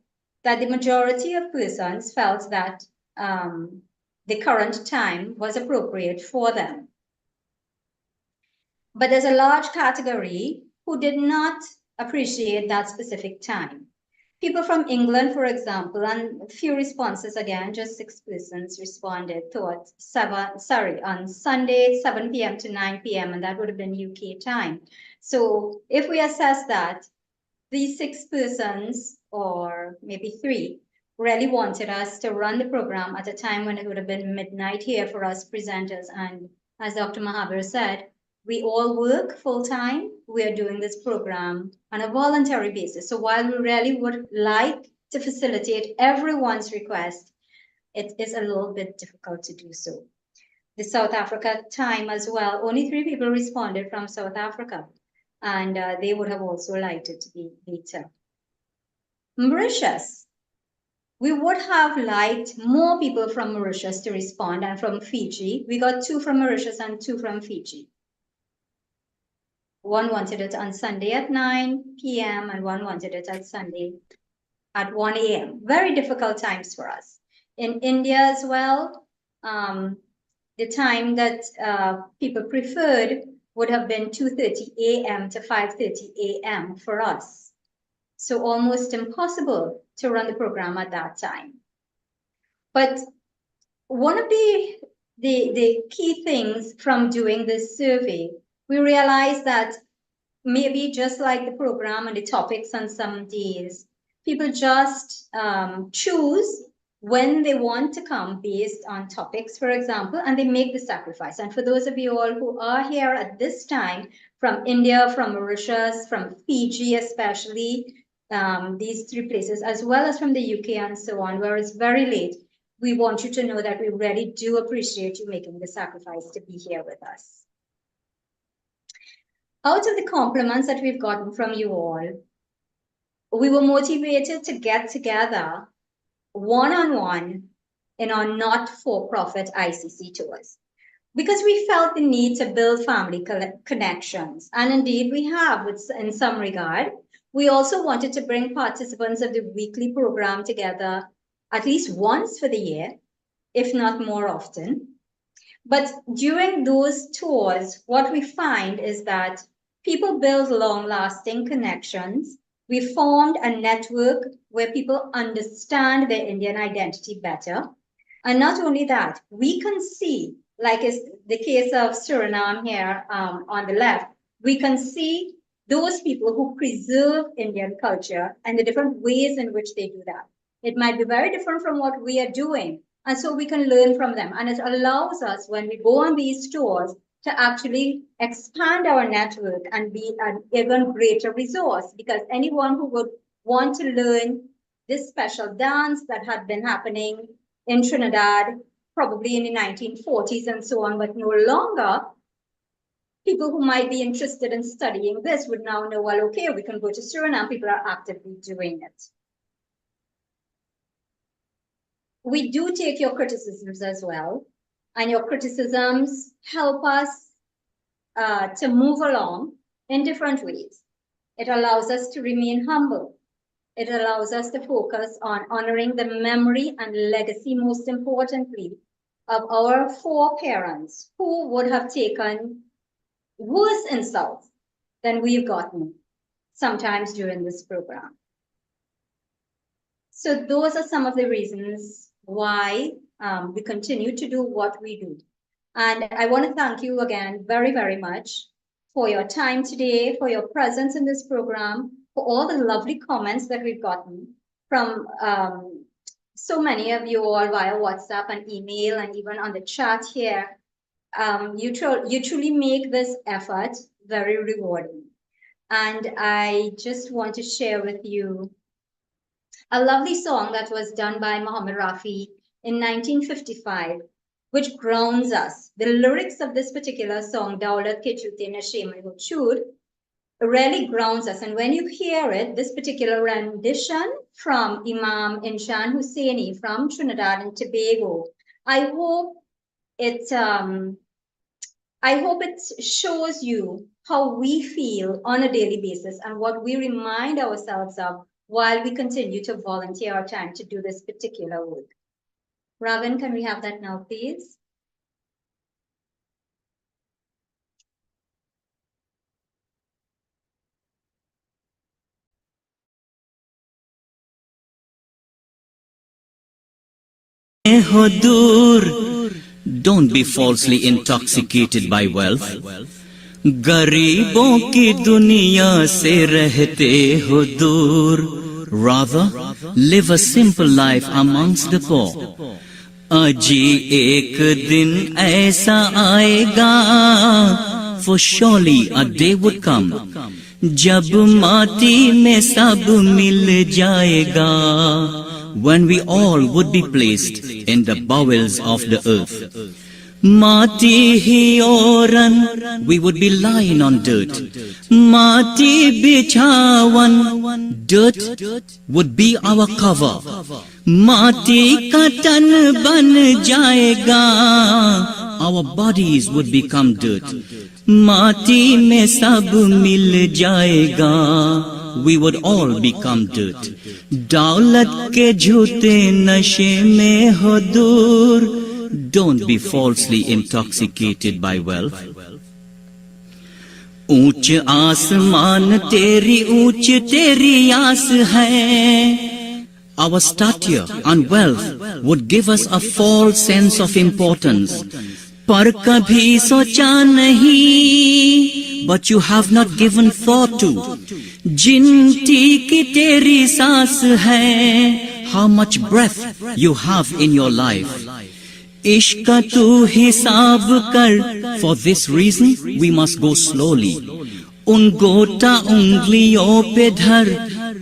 that the majority of persons felt that the current time was appropriate for them. But there's a large category who did not appreciate that specific time. People from England, for example, and a few responses again, just 6 persons responded, thought on Sunday, 7 p.m. to 9 p.m., and that would have been UK time. So if we assess that, these 6 persons, or maybe 3, really wanted us to run the program at a time when it would have been midnight here for us presenters. And as Dr. Mahaber said, we all work full-time. We are doing this program on a voluntary basis. So while we really would like to facilitate everyone's request, it is a little bit difficult to do so. The South Africa time as well, only 3 people responded from South Africa, and they would have also liked it to be later. Mauritius, we would have liked more people from Mauritius to respond, and from Fiji. We got 2 from Mauritius and 2 from Fiji. One wanted it on Sunday at 9 p.m. and one wanted it on Sunday at 1 a.m. Very difficult times for us. In India as well, the time that people preferred would have been 2:30 a.m. to 5:30 a.m. for us. So almost impossible to run the program at that time. But one of the key things from doing this survey, we realized that maybe just like the program and the topics on some days, people just choose when they want to come based on topics, for example, and they make the sacrifice. And for those of you all who are here at this time, from India, from Mauritius, from Fiji especially, these 3 places, as well as from the UK and so on, where it's very late, we want you to know that we really do appreciate you making the sacrifice to be here with us. Out of the compliments that we've gotten from you all, we were motivated to get together one-on-one in our not-for-profit ICC tours, because we felt the need to build family connections. And indeed we have in some regard. We also wanted to bring participants of the weekly program together at least once for the year if not more often. But during those tours, what we find is that people build long-lasting connections. We formed a network where people understand their Indian identity better. And not only that, we can see, like is the case of Suriname here on the left, we can see those people who preserve Indian culture and the different ways in which they do that. It might be very different from what we are doing. And so we can learn from them. And it allows us, when we go on these tours, to actually expand our network and be an even greater resource, because anyone who would want to learn this special dance that had been happening in Trinidad, probably in the 1940s and so on, but no longer, people who might be interested in studying this would now know, well, okay, we can go to Suriname, people are actively doing it. We do take your criticisms as well, and your criticisms help us to move along in different ways. It allows us to remain humble. It allows us to focus on honoring the memory and legacy, most importantly, of our foreparents who would have taken worse insults than we've gotten sometimes during this program. So those are some of the reasons why we continue to do what we do. And I want to thank you again very, very much for your time today, for your presence in this program, for all the lovely comments that we've gotten from so many of you all via WhatsApp and email and even on the chat here. You truly make this effort very rewarding. And I just want to share with you a lovely song that was done by Muhammad Rafi in 1955, which grounds us. The lyrics of this particular song, Daulat Ke Chute Nashe Mein Wo Chud, really grounds us. And when you hear it, this particular rendition from Imam Inshan Hussaini from Trinidad and Tobago, I hope it shows you how we feel on a daily basis and what we remind ourselves of while we continue to volunteer our time to do this particular work. Ravin, can we have that now, please? Don't be falsely intoxicated by wealth. गरीबों की दुनिया से रहते हो दूर. Rather, live a simple life amongst the poor. अजी एक दिन ऐसा आएगा, for surely a day would come, जब माटी में सब मिल जाएगा, when we all would be placed in the bowels of the earth. Mati hi oran, we would be lying on dirt. Mati bichawan, dirt would be our cover. Mati ka tan ban jayega, our bodies would become dirt. Mati mein sab mil jayega, we would all become dirt. Daulat ke jhute nashe mein ho dur. Don't be falsely intoxicated by wealth. ऊंच आसमान तेरी ऊंच तेरी आस है. Our stature and wealth would give us a false sense of importance. पर कभी सोचा नहीं, but you have not given thought to. जिनती की तेरी सांस है, how much breath you have in your life. इश्क तू हिसाब कर. For this reason we must go slowly. Ungota ungliyon pe dhar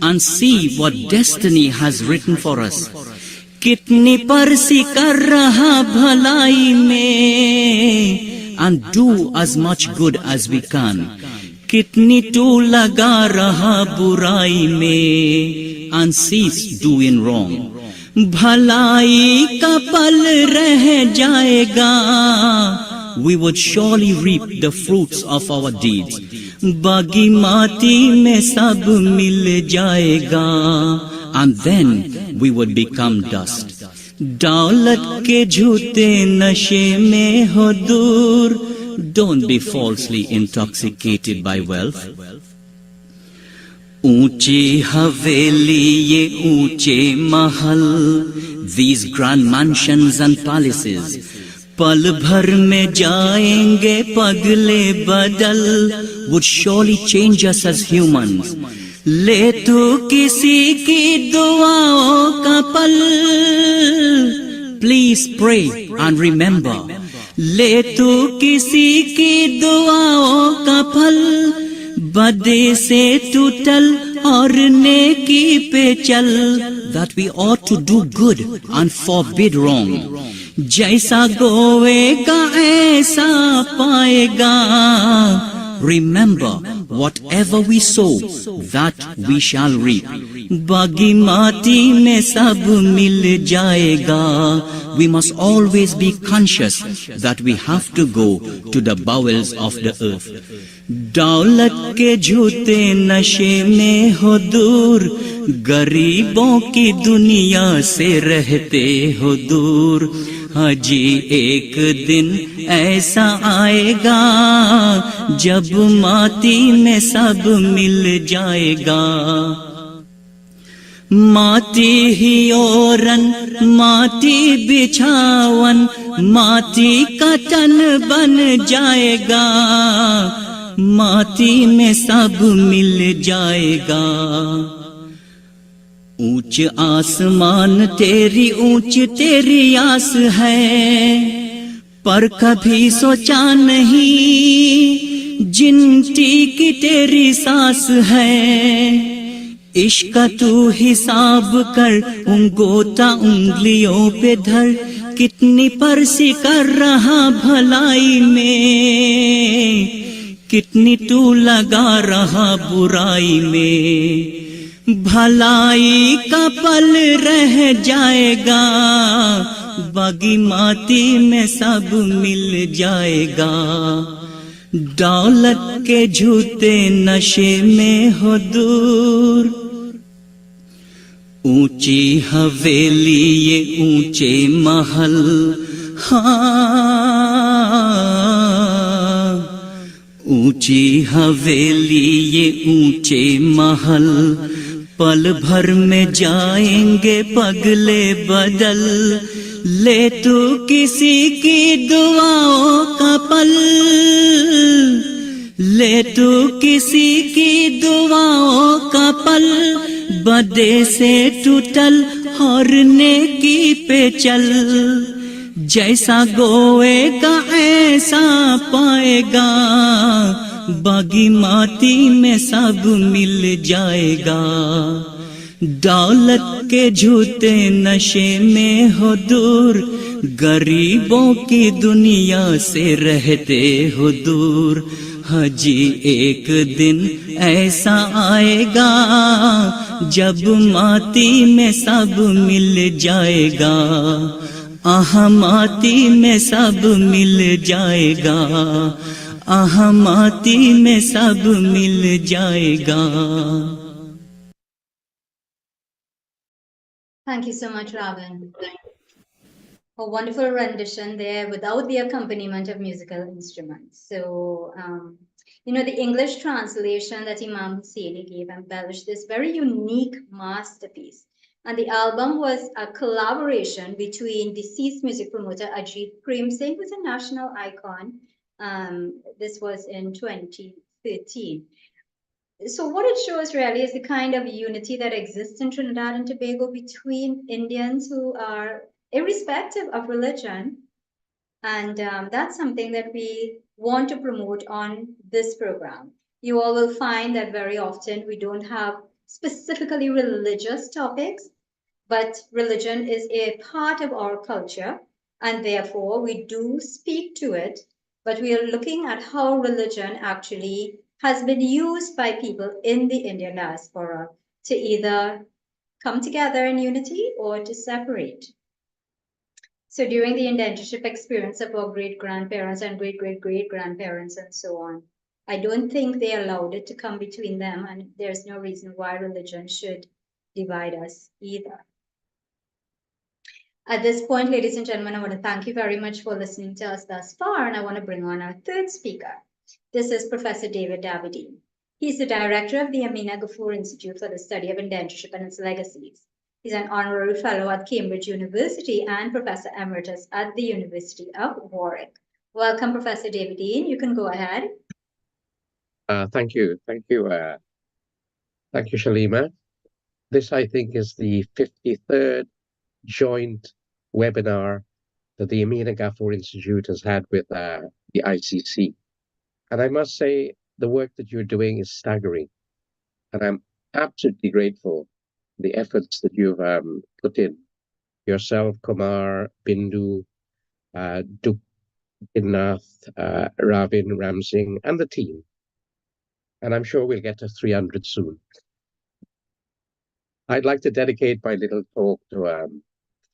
and see what destiny has written for us. Kitni parsi kar raha bhalai mein, and do as much good as we can. Kitni tu laga raha burai mein, and cease doing wrong. भलाई का पल रह जाएगा, we would surely reap the fruits of our deeds. बागी माटी में सब मिल जाएगा, and then we would become dust. दौलत के झूठे नशे में हो दूर. Don't be falsely intoxicated by wealth. ऊंची हवेली ये ऊंचे महल, these grand mansions and palaces, पल भर में जाएंगे पगले बदल, would surely change us as humans. ले तू किसी की दुआओं का पल, please pray and remember. ले तू किसी की दुआओं का फल, बदे से तू टल और नेकी पे चल. That we ought to do good and forbid wrong. जैसा गोएगा ऐसा पाएगा. Remember, whatever we sow, that we shall reap. बागी माटी में सब मिल जाएगा. We must always be conscious that we have to go to the bowels of the earth. दौलत के झूठे नशे में हो दूर, गरीबों की दुनिया से रहते हो दूर. हाजी एक दिन ऐसा आएगा जब माटी में सब मिल जाएगा. माटी ही ओरन माटी बिछावन, माटी का तन बन जाएगा. माटी में सब मिल जाएगा. ऊंच आसमान तेरी ऊंच तेरी आस है, पर कभी सोचा नहीं जिनटी की तेरी सास है. इश्क तू हिसाब कर उंगोता उंगलियों पे धर, कितनी परसी कर रहा भलाई में, कितनी तू लगा रहा बुराई में. भलाई का पल रह जाएगा, बागी माटी में सब मिल जाएगा. दौलत के झूठे नशे में हो दूर, ऊंची हवेली ये ऊंचे महल. हाँ, ऊंची हवेली ये ऊंचे महल, पल भर में जाएंगे पगले बदल. ले तू किसी की दुआओं का पल, ले तू किसी की दुआओं का पल, बदे से तू टल और नेकी पे चल. जैसा गोएगा ऐसा पाएगा, बागी माटी में सब मिल जाएगा. दौलत के झूठे नशे में हो दूर, गरीबों की दुनिया से रहते हो दूर. हाजी एक दिन ऐसा आएगा जब माटी में सब मिल जाएगा. आह माटी में सब मिल जाएगा, आह माटी में सब मिल जाएगा. Thank you so much, Ravan. A wonderful rendition there without the accompaniment of musical instruments. So, the English translation that Imam Husseini gave embellished this very unique masterpiece. And the album was a collaboration between deceased music promoter Ajit Prem Singh, who's a national icon. This was in 2013. So what it shows really is the kind of unity that exists in Trinidad and Tobago between Indians who are irrespective of religion. And that's something that we want to promote on this program. You all will find that very often we don't have specifically religious topics, but religion is a part of our culture, and therefore we do speak to it, but we are looking at how religion actually has been used by people in the Indian diaspora to either come together in unity or to separate. So during the indentureship experience of our great-grandparents and great-great-great-grandparents and so on, I don't think they allowed it to come between them, and there's no reason why religion should divide us either. At this point, ladies and gentlemen, I want to thank you very much for listening to us thus far, and I want to bring on our third speaker. This is Professor David Davidi. He's the director of the Amina Gafur Institute for the Study of Indentureship and its Legacies. He's an honorary fellow at Cambridge University and Professor Emeritus at the University of Warwick. Welcome, Professor Davidi. You can go ahead. Thank you. Thank you, Shalima. This, I think, is the 53rd joint webinar that the Amina Gafur Institute has had with the ICC. And I must say, the work that you're doing is staggering. And I'm absolutely grateful for the efforts that you've put in. Yourself, Kumar, Bindu, Duk Innath, Ravin Ramsing, and the team. And I'm sure we'll get to 300 soon. I'd like to dedicate my little talk to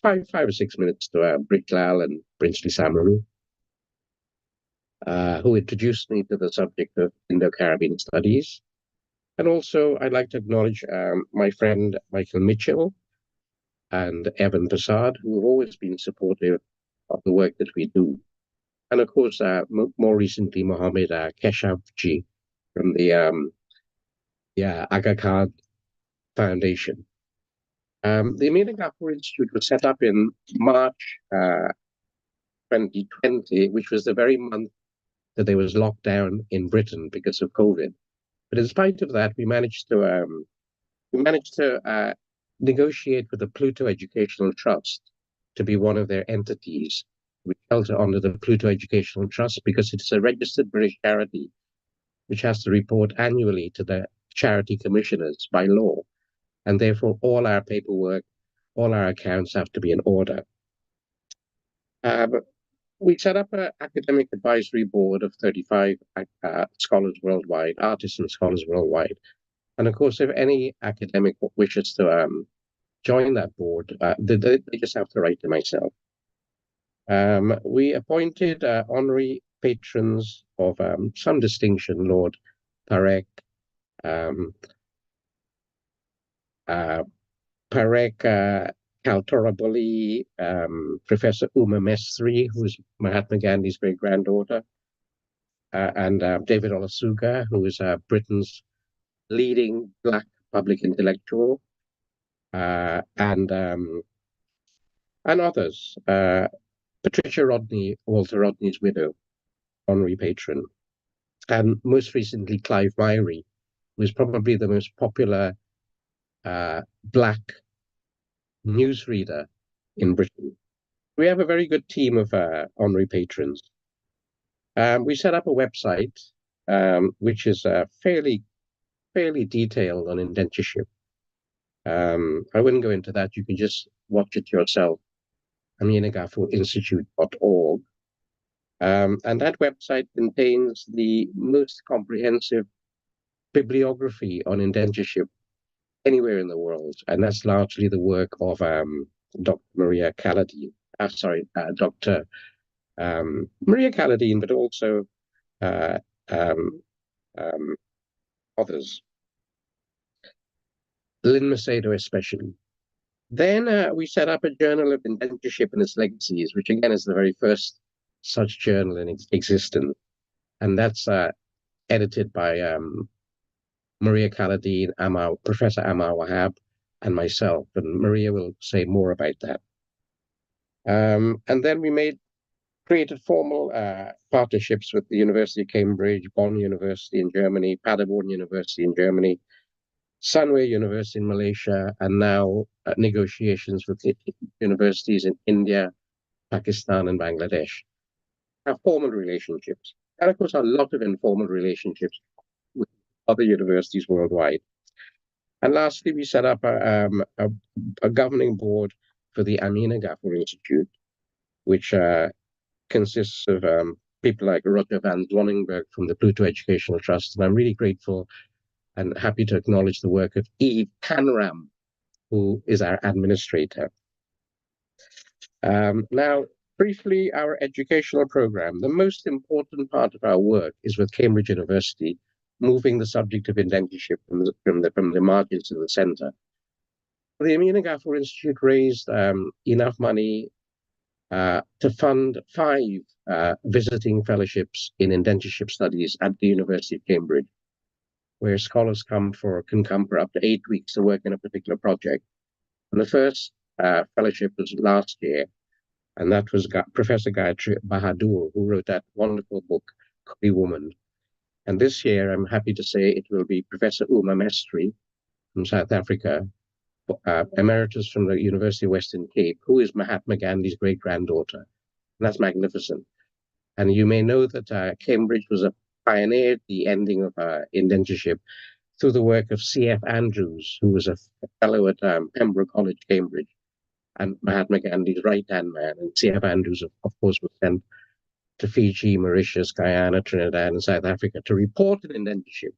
5 or 6 minutes to Briklal and Brinsley Samaru, who introduced me to the subject of Indo-Caribbean studies. And also, I'd like to acknowledge my friend Michael Mitchell and Evan Prasad, who have always been supportive of the work that we do. And of course, more recently, Mohammed Keshavji from the Aga Khan Foundation. The Amina Gafur Institute was set up in March 2020, which was the very month that there was lockdown in Britain because of COVID. But in spite of that, we managed to negotiate with the Pluto Educational Trust to be one of their entities. We felt under the Pluto Educational Trust because it's a registered British charity which has to report annually to the charity commissioners by law. And therefore, all our paperwork, all our accounts have to be in order. We set up an academic advisory board of 35 scholars worldwide, artists and scholars worldwide. And of course, if any academic wishes to join that board, they just have to write to myself. We appointed honorary patrons of some distinction, Lord Parek, Kaltoraboli, Professor Uma Mestri, who is Mahatma Gandhi's great-granddaughter, and David Olasuga, who is Britain's leading Black public intellectual, and others. Patricia Rodney, Walter Rodney's widow, honorary patron, and most recently Clive Myrie, who is probably the most popular Black newsreader in Britain. We have a very good team of honorary patrons. We set up a website which is fairly detailed on indentureship. I wouldn't go into that. You can just watch it yourself. AminaGafurInstitute.org. And that website contains the most comprehensive bibliography on indentureship anywhere in the world, and that's largely the work of Dr. Maria Calladine. Dr. Maria Calladine, but also others. Lynn Macedo especially. Then we set up a journal of indentureship and its legacies, which again is the very first such journal in existence, and that's edited by Maria Calladine, Professor Ammar Wahab, and myself, and Maria will say more about that. And then we created formal partnerships with the University of Cambridge, Bonn University in Germany, Paderborn University in Germany, Sunway University in Malaysia, and now negotiations with universities in India, Pakistan, and Bangladesh. Have formal relationships, and of course a lot of informal relationships with other universities worldwide. And lastly, we set up a governing board for the Amina Gafur Institute, which consists of people like Roger van Zwonningberg from the Pluto Educational Trust. And I'm really grateful and happy to acknowledge the work of Eve Kanram, who is our administrator. Now, briefly, our educational program. The most important part of our work is with Cambridge University, moving the subject of indentureship from the margins to the center. The Amina Gafur Institute raised enough money to fund 5 visiting fellowships in indentureship studies at the University of Cambridge, where scholars can come for up to 8 weeks to work in a particular project. And the first fellowship was last year, and that was Professor Gayatri Bahadur, who wrote that wonderful book, Cookie Woman. And this year, I'm happy to say it will be Professor Uma Mestri from South Africa, emeritus from the University of Western Cape, who is Mahatma Gandhi's great-granddaughter. And that's magnificent. And you may know that Cambridge was pioneered the ending of indentureship through the work of C.F. Andrews, who was a fellow at Pembroke College, Cambridge, and Mahatma Gandhi's right-hand man. And C.F. Andrews, of course, was sent to Fiji, Mauritius, Guyana, Trinidad, and South Africa to report an indentureship,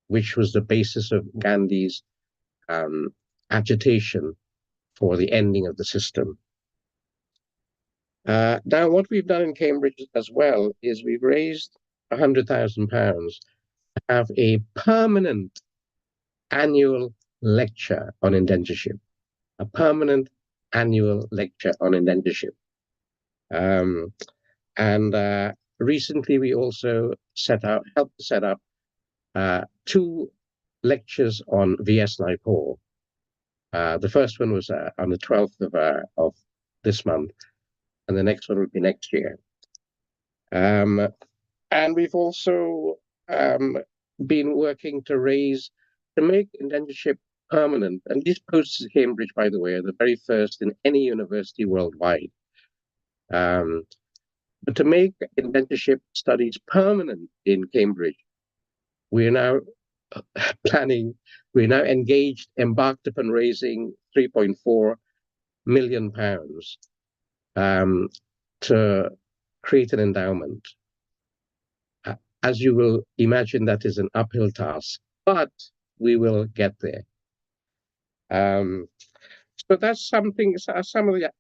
which was the basis of Gandhi's agitation for the ending of the system. Now, what we've done in Cambridge as well is we've raised £100,000 to have a permanent annual lecture on indentureship, a permanent annual lecture on indentureship. And recently we also helped set up 2 lectures on V.S. Naipaul. The first one was on the 12th of this month, and the next one will be next year. And we've also been working to make indentureship permanent. And these posts at Cambridge, by the way, are the very first in any university worldwide. But to make indentureship studies permanent in Cambridge, we are now embarked upon raising £3.4 million to create an endowment. As you will imagine, that is an uphill task, but we will get there. So that's some of the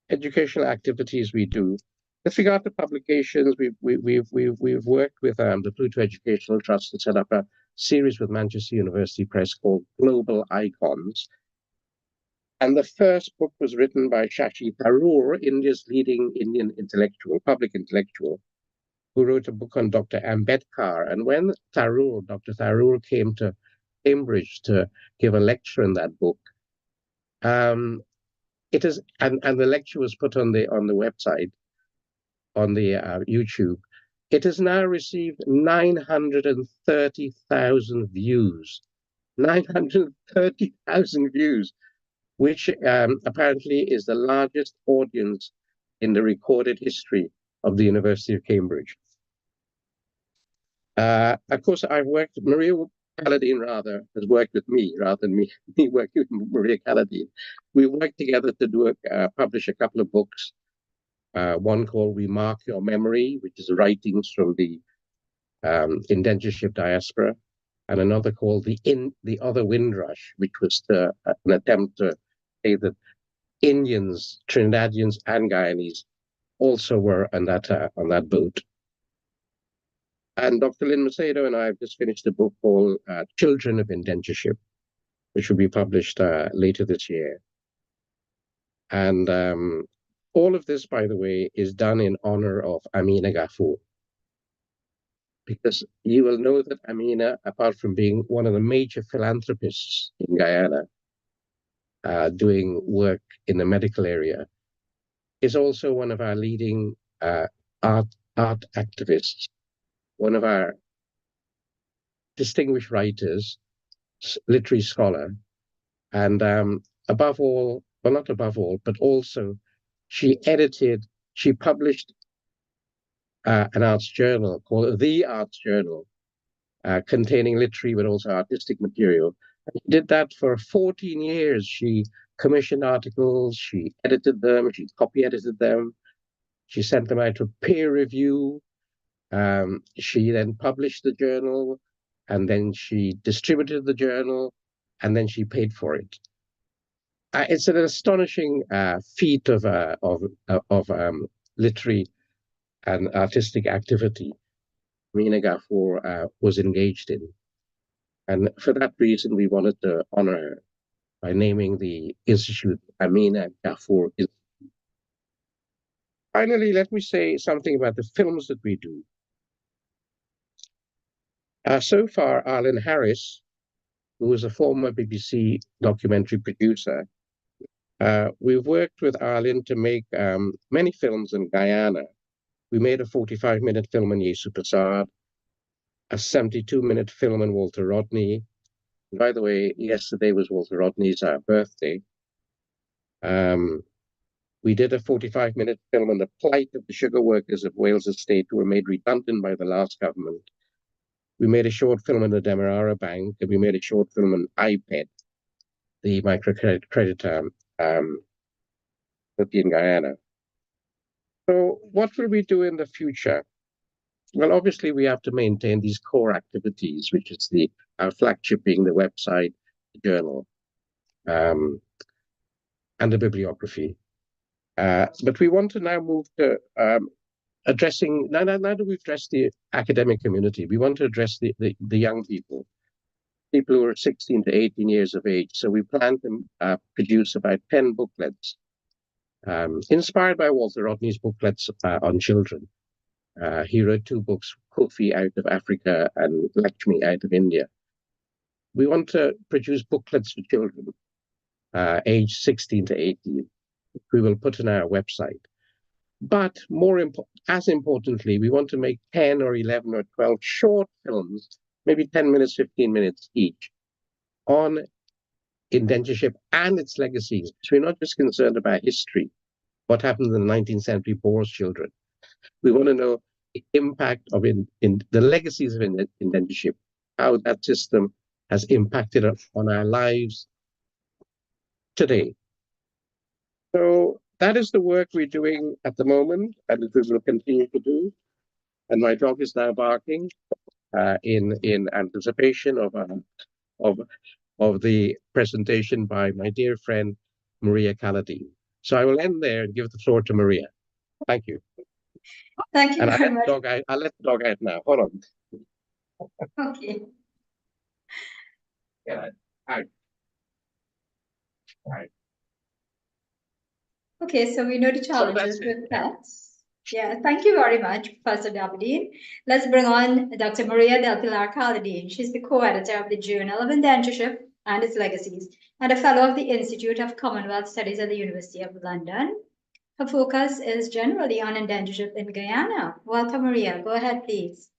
educational activities we do. With regard to publications, we've worked with the Pluto Educational Trust to set up a series with Manchester University Press called Global Icons. And the first book was written by Shashi Tharoor, India's leading Indian public intellectual, who wrote a book on Dr. Ambedkar. And when Dr. Tharoor came to Cambridge to give a lecture in that book, and the lecture was put on the website, on the YouTube. It has now received 930,000 views. 930,000 views, which apparently is the largest audience in the recorded history of the University of Cambridge. Of course, Maria Calladine has worked with me rather than me working with Maria Calladine. We worked together to publish a couple of books. One called We Mark Your Memory, which is writings from the indentureship diaspora, and another called The Other Windrush, which was an attempt to say that Indians, Trinidadians, and Guyanese also were on that boat. And Dr. Lynn Macedo and I have just finished a book called Children of Indentureship, which will be published later this year. And all of this, by the way, is done in honor of Amina Gafur. Because you will know that Amina, apart from being one of the major philanthropists in Guyana, doing work in the medical area, is also one of our leading art activists, one of our distinguished writers, literary scholar, and above all, well, not above all, but also she published an arts journal called The Arts Journal, containing literary but also artistic material. And she did that for 14 years. She commissioned articles, she edited them, she copy edited them, she sent them out for peer review. She then published the journal, and then she distributed the journal, and then she paid for it. It's an astonishing feat of literary and artistic activity Amina Gafur was engaged in. And for that reason, we wanted to honor her by naming the institute Amina Gafur. Finally, let me say something about the films that we do. So far, Arlen Harris, who is a former BBC documentary producer, we've worked with Arlen to make many films in Guyana. We made a 45-minute film on Yesu Prasad, a 72-minute film on Walter Rodney. By the way, yesterday was Walter Rodney's birthday. We did a 45-minute film on the plight of the sugar workers of Wales Estate who were made redundant by the last government. We made a short film on the Demerara Bank, and we made a short film on iPed, the microcredit in Guyana. So what will we do in the future? Well, obviously, we have to maintain these core activities, which is our flagship being the website, the journal, and the bibliography. But we want to now move to addressing, now that we've addressed the academic community, we want to address the young people who are 16 to 18 years of age. So we plan to produce about 10 booklets, inspired by Walter Rodney's booklets on children. He wrote 2 books, Kofi out of Africa and Lakshmi out of India. We want to produce booklets for children, aged 16 to 18. We will put on our website. But as importantly, we want to make 10 or 11 or 12 short films, maybe 10 minutes, 15 minutes each, on indentureship and its legacies. So we're not just concerned about history, what happened in the 19th century Boers children. We want to know the impact of the legacies of indentureship, how that system has impacted on our lives today. So that is the work we're doing at the moment, and we will continue to do. And my dog is now barking in anticipation of the presentation by my dear friend Maria Calladine. So I will end there and give the floor to Maria. Thank you. Thank you And very much. I'll let the dog out now. Hold on. Okay. Yeah, out. Right. Okay, so we know the challenges with pets. Yeah, thank you very much, Professor Dabadine. Let's bring on Dr. Maria del Pilar Calladine. She's the co-editor of the Journal of Indentureship and its Legacies, and a fellow of the Institute of Commonwealth Studies at the University of London. Her focus is generally on indentureship in Guyana. Welcome, Maria. Go ahead, please.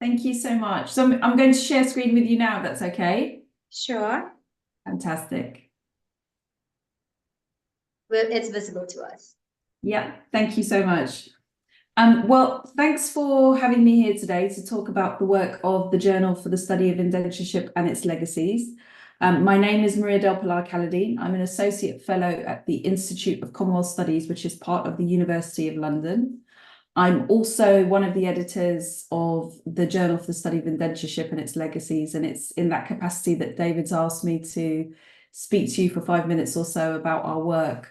Thank you so much. So I'm going to share screen with you now, if that's okay. Sure. Fantastic. Well, it's visible to us. Yeah, thank you so much. Well, thanks for having me here today to talk about the work of the Journal for the Study of Indentureship and its Legacies. My name is Maria del Pilar Calladine. I'm an Associate Fellow at the Institute of Commonwealth Studies, which is part of the University of London. I'm also one of the editors of the Journal for the Study of Indentureship and its Legacies, and it's in that capacity that David's asked me to speak to you for 5 minutes or so about our work.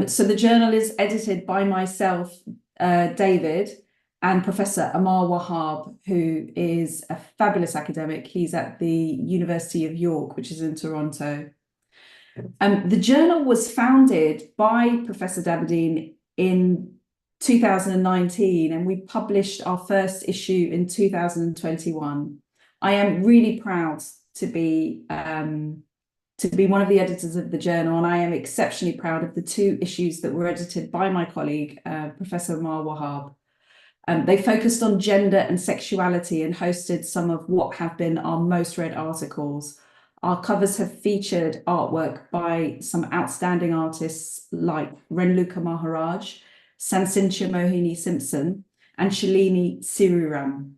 So the journal is edited by myself, David, and Professor Amar Wahab, who is a fabulous academic. He's at the University of York, which is in Toronto. The journal was founded by Professor Dabadine in 2019, and we published our first issue in 2021. I am really proud to be one of the editors of the journal, and I am exceptionally proud of the 2 issues that were edited by my colleague, Professor Amar Wahab. They focused on gender and sexuality and hosted some of what have been our most read articles. Our covers have featured artwork by some outstanding artists like Renluka Maharaj, Sansincha Mohini Simpson, and Shalini Siriram.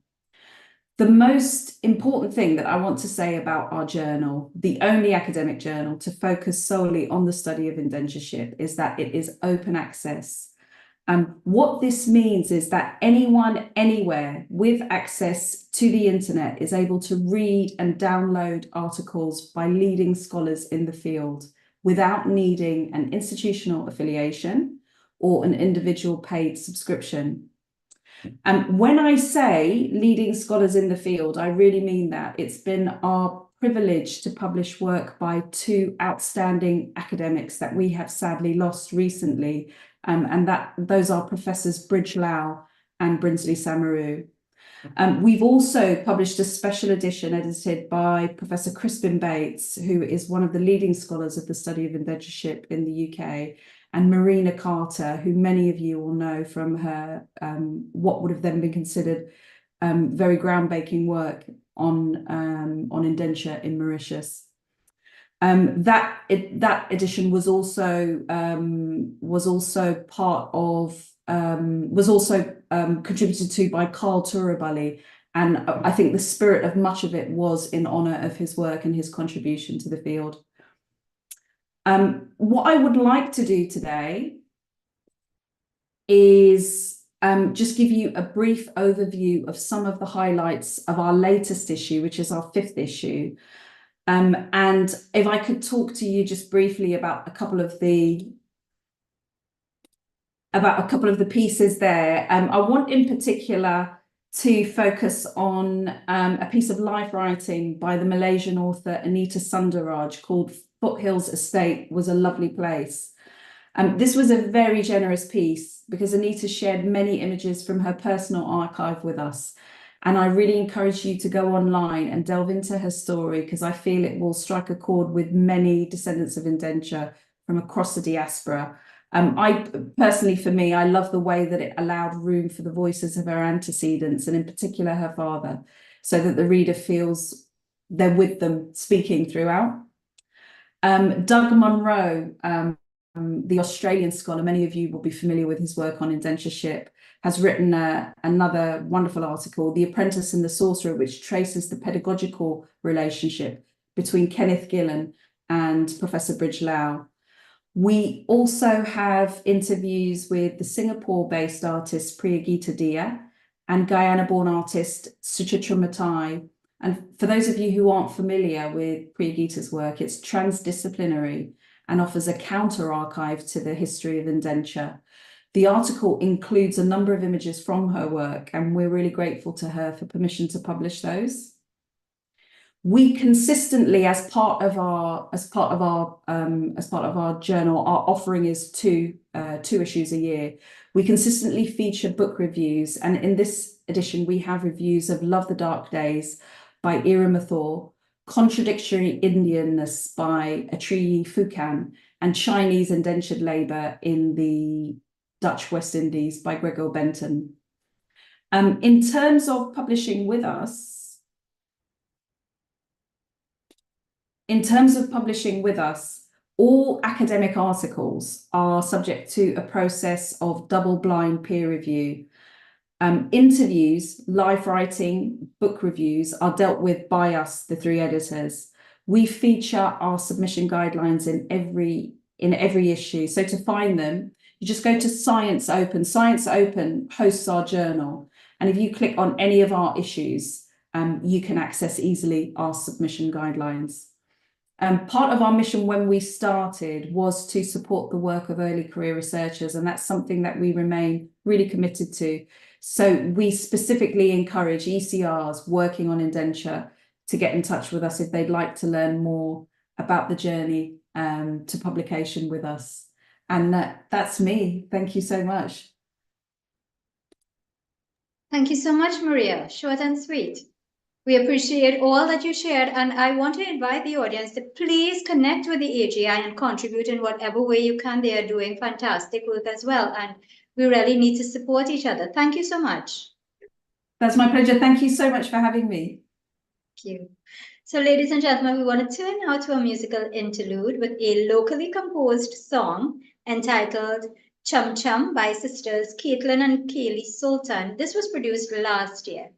The most important thing that I want to say about our journal, the only academic journal to focus solely on the study of indentureship, is that it is open access. What this means is that anyone, anywhere with access to the internet is able to read and download articles by leading scholars in the field without needing an institutional affiliation or an individual paid subscription. And when I say leading scholars in the field, I really mean that. It's been our privilege to publish work by two outstanding academics that we have sadly lost recently, and those are Professors Bridge Lau and Brinsley Samaru. We've also published a special edition edited by Professor Crispin Bates, who is one of the leading scholars of the study of indentureship in the UK, and Marina Carter, who many of you will know from her what would have then been considered very groundbreaking work on indenture in Mauritius. That edition was also contributed to by Carl Turabali, and I think the spirit of much of it was in honour of his work and his contribution to the field. What I would like to do today is just give you a brief overview of some of the highlights of our latest issue, which is our 5th issue. And if I could talk to you just briefly about a couple of the pieces there. I want in particular to focus on a piece of life writing by the Malaysian author Anita Sundaraj called Foothills Estate Was a Lovely Place. This was a very generous piece because Anita shared many images from her personal archive with us. And I really encourage you to go online and delve into her story, because I feel it will strike a chord with many descendants of indenture from across the diaspora. I personally, for me, I love the way that it allowed room for the voices of her antecedents, and in particular her father, so that the reader feels they're with them speaking throughout. Doug Munro, the Australian scholar, many of you will be familiar with his work on indentureship, has written another wonderful article, The Apprentice and the Sorcerer, which traces the pedagogical relationship between Kenneth Gillan and Professor Bridge Lau. We also have interviews with the Singapore-based artist Priyagita Dia and Guyana-born artist Suchitra Matai. And for those of you who aren't familiar with Priyagita's work, it's transdisciplinary and offers a counter-archive to the history of indenture. The article includes a number of images from her work, and we're really grateful to her for permission to publish those. We consistently, as part of our journal, our offering is two issues a year. We consistently feature book reviews, and in this edition we have reviews of Love the Dark Days by Ira Mathur, Contradictory Indianness by Atriyi Fukan, and Chinese Indentured Labour in the Dutch West Indies by Gregor Benton. In terms of publishing with us, all academic articles are subject to a process of double-blind peer review. Interviews, live writing, book reviews are dealt with by us, the 3 editors. We feature our submission guidelines in every issue. So to find them, you just go to Science Open. Science Open hosts our journal. And if you click on any of our issues, you can access easily our submission guidelines. Part of our mission when we started was to support the work of early career researchers, and that's something that we remain really committed to. So we specifically encourage ECRs working on indenture to get in touch with us if they'd like to learn more about the journey to publication with us. And that's me. Thank you so much. Thank you so much, Maria. Short and sweet. We appreciate all that you shared, and I want to invite the audience to please connect with the AGI and contribute in whatever way you can. They are doing fantastic work as well, and we really need to support each other. Thank you so much. That's my pleasure. Thank you so much for having me. Thank you. So, ladies and gentlemen, we want to turn now to a musical interlude with a locally composed song entitled Chum Chum by sisters Caitlin and Kaylee Sultan. This was produced last year.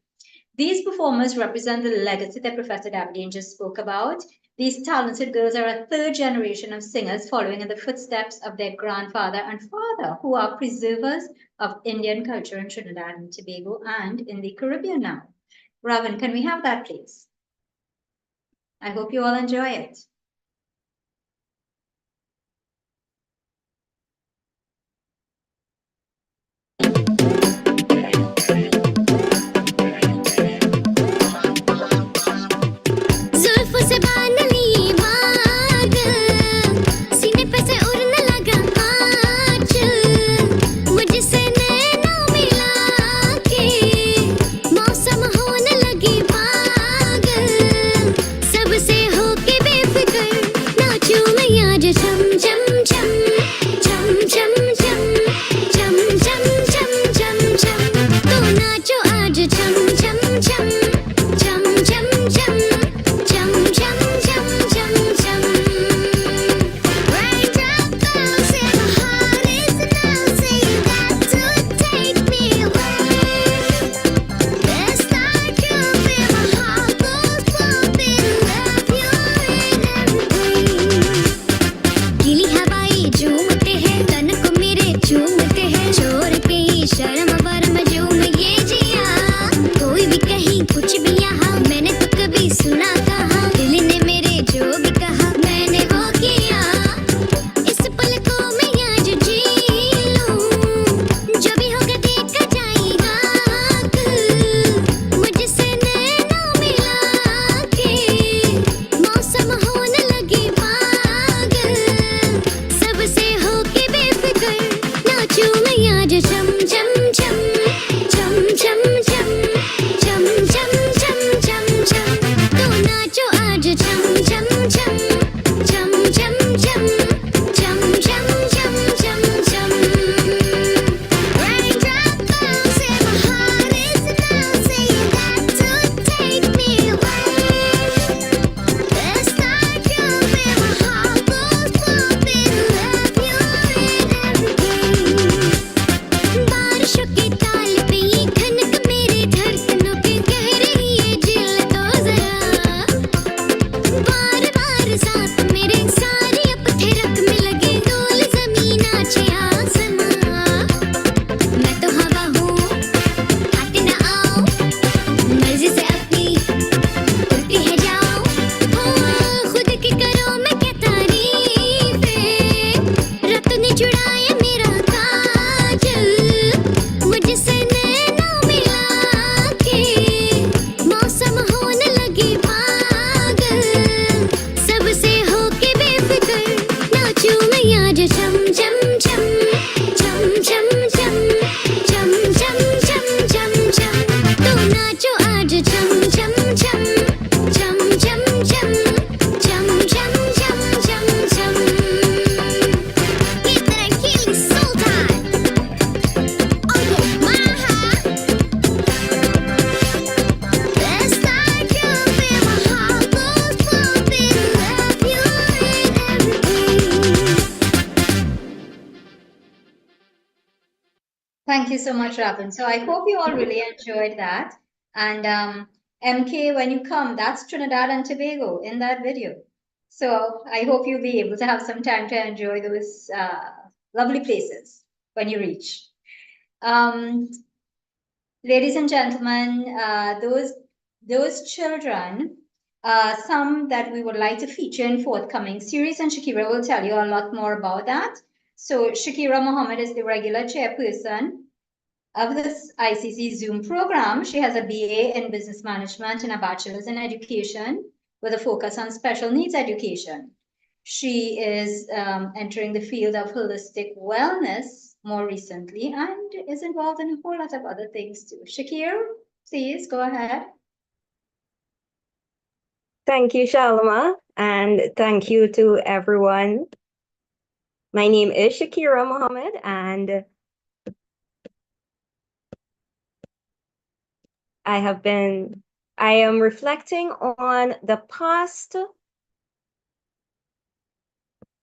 These performers represent the legacy that Professor Dabdeen just spoke about. These talented girls are a 3rd generation of singers following in the footsteps of their grandfather and father, who are preservers of Indian culture in Trinidad and Tobago and in the Caribbean now. Ravan, can we have that, please? I hope you all enjoy it. जुल्फ से Thank you so much, Robin. So I hope you all really enjoyed that. And MK, when you come, that's Trinidad and Tobago in that video. So I hope you'll be able to have some time to enjoy those lovely places when you reach. Ladies and gentlemen, those children, some that we would like to feature in forthcoming series, and Shakira will tell you a lot more about that. So Shakira Mohammed is the regular chairperson of this ICC ZOOM program. She has a BA in business management and a bachelor's in education with a focus on special needs education. She is entering the field of holistic wellness more recently and is involved in a whole lot of other things too. Shakir, please go ahead. Thank you, Shalima, and thank you to everyone. My name is Shakira Mohammed, and I am reflecting on the past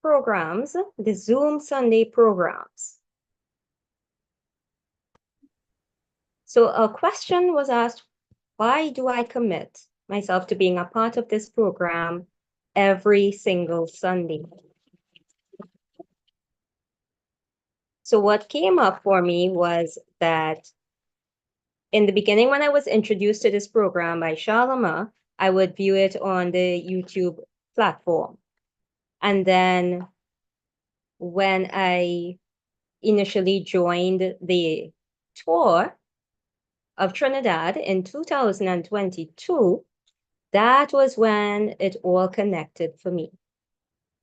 programs, the Zoom Sunday programs. So a question was asked, why do I commit myself to being a part of this program every single Sunday? So what came up for me was that in the beginning, when I was introduced to this program by Shalima, I would view it on the YouTube platform. And then when I initially joined the tour of Trinidad in 2022, that was when it all connected for me.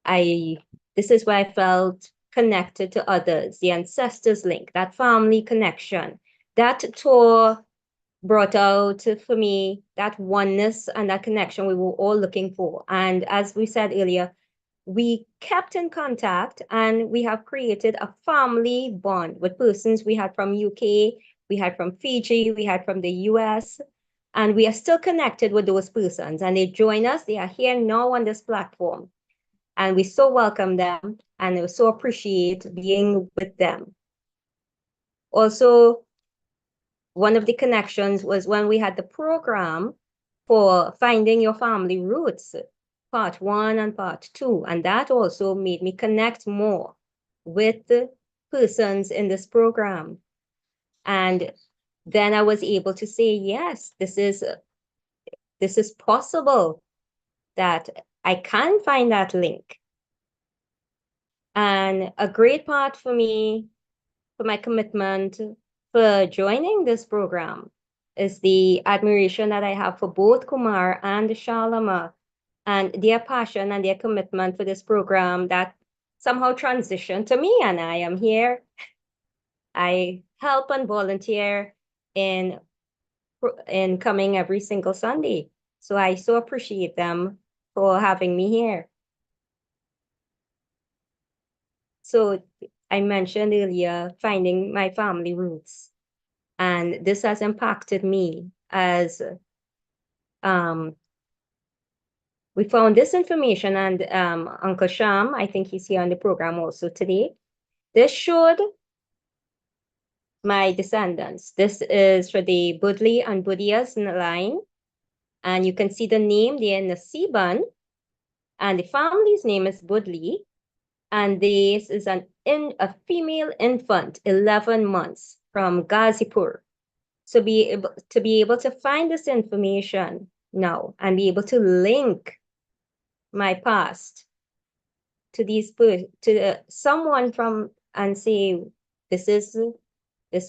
This is where I felt connected to others, the ancestors link, that family connection. That tour brought out for me that oneness and that connection we were all looking for. And as we said earlier, we kept in contact and we have created a family bond with persons we had from UK, we had from Fiji, we had from the US, and we are still connected with those persons. And they join us, they are here now on this platform. And we so welcome them and we so appreciate being with them. Also, one of the connections was when we had the program for Finding Your Family Roots, part 1 and part 2. And that also made me connect more with the persons in this program. And then I was able to say, yes, this is possible, that I can find that link. And a great part for me, for my commitment for joining this program, is the admiration that I have for both Kumar and Shalima and their passion and their commitment for this program that somehow transitioned to me, and I am here. I help and volunteer in coming every single Sunday. So I so appreciate them for having me here. So I mentioned earlier finding my family roots, and this has impacted me as we found this information, and Uncle Sham, I think he's here on the program also today. This showed my descendants. This is for the Budley and Budias line, and you can see the name there in the Nasiban, and the family's name is Budley. And this is a female infant, 11 months, from Ghazipur. So be able to find this information now and be able to link my past to someone from and say, this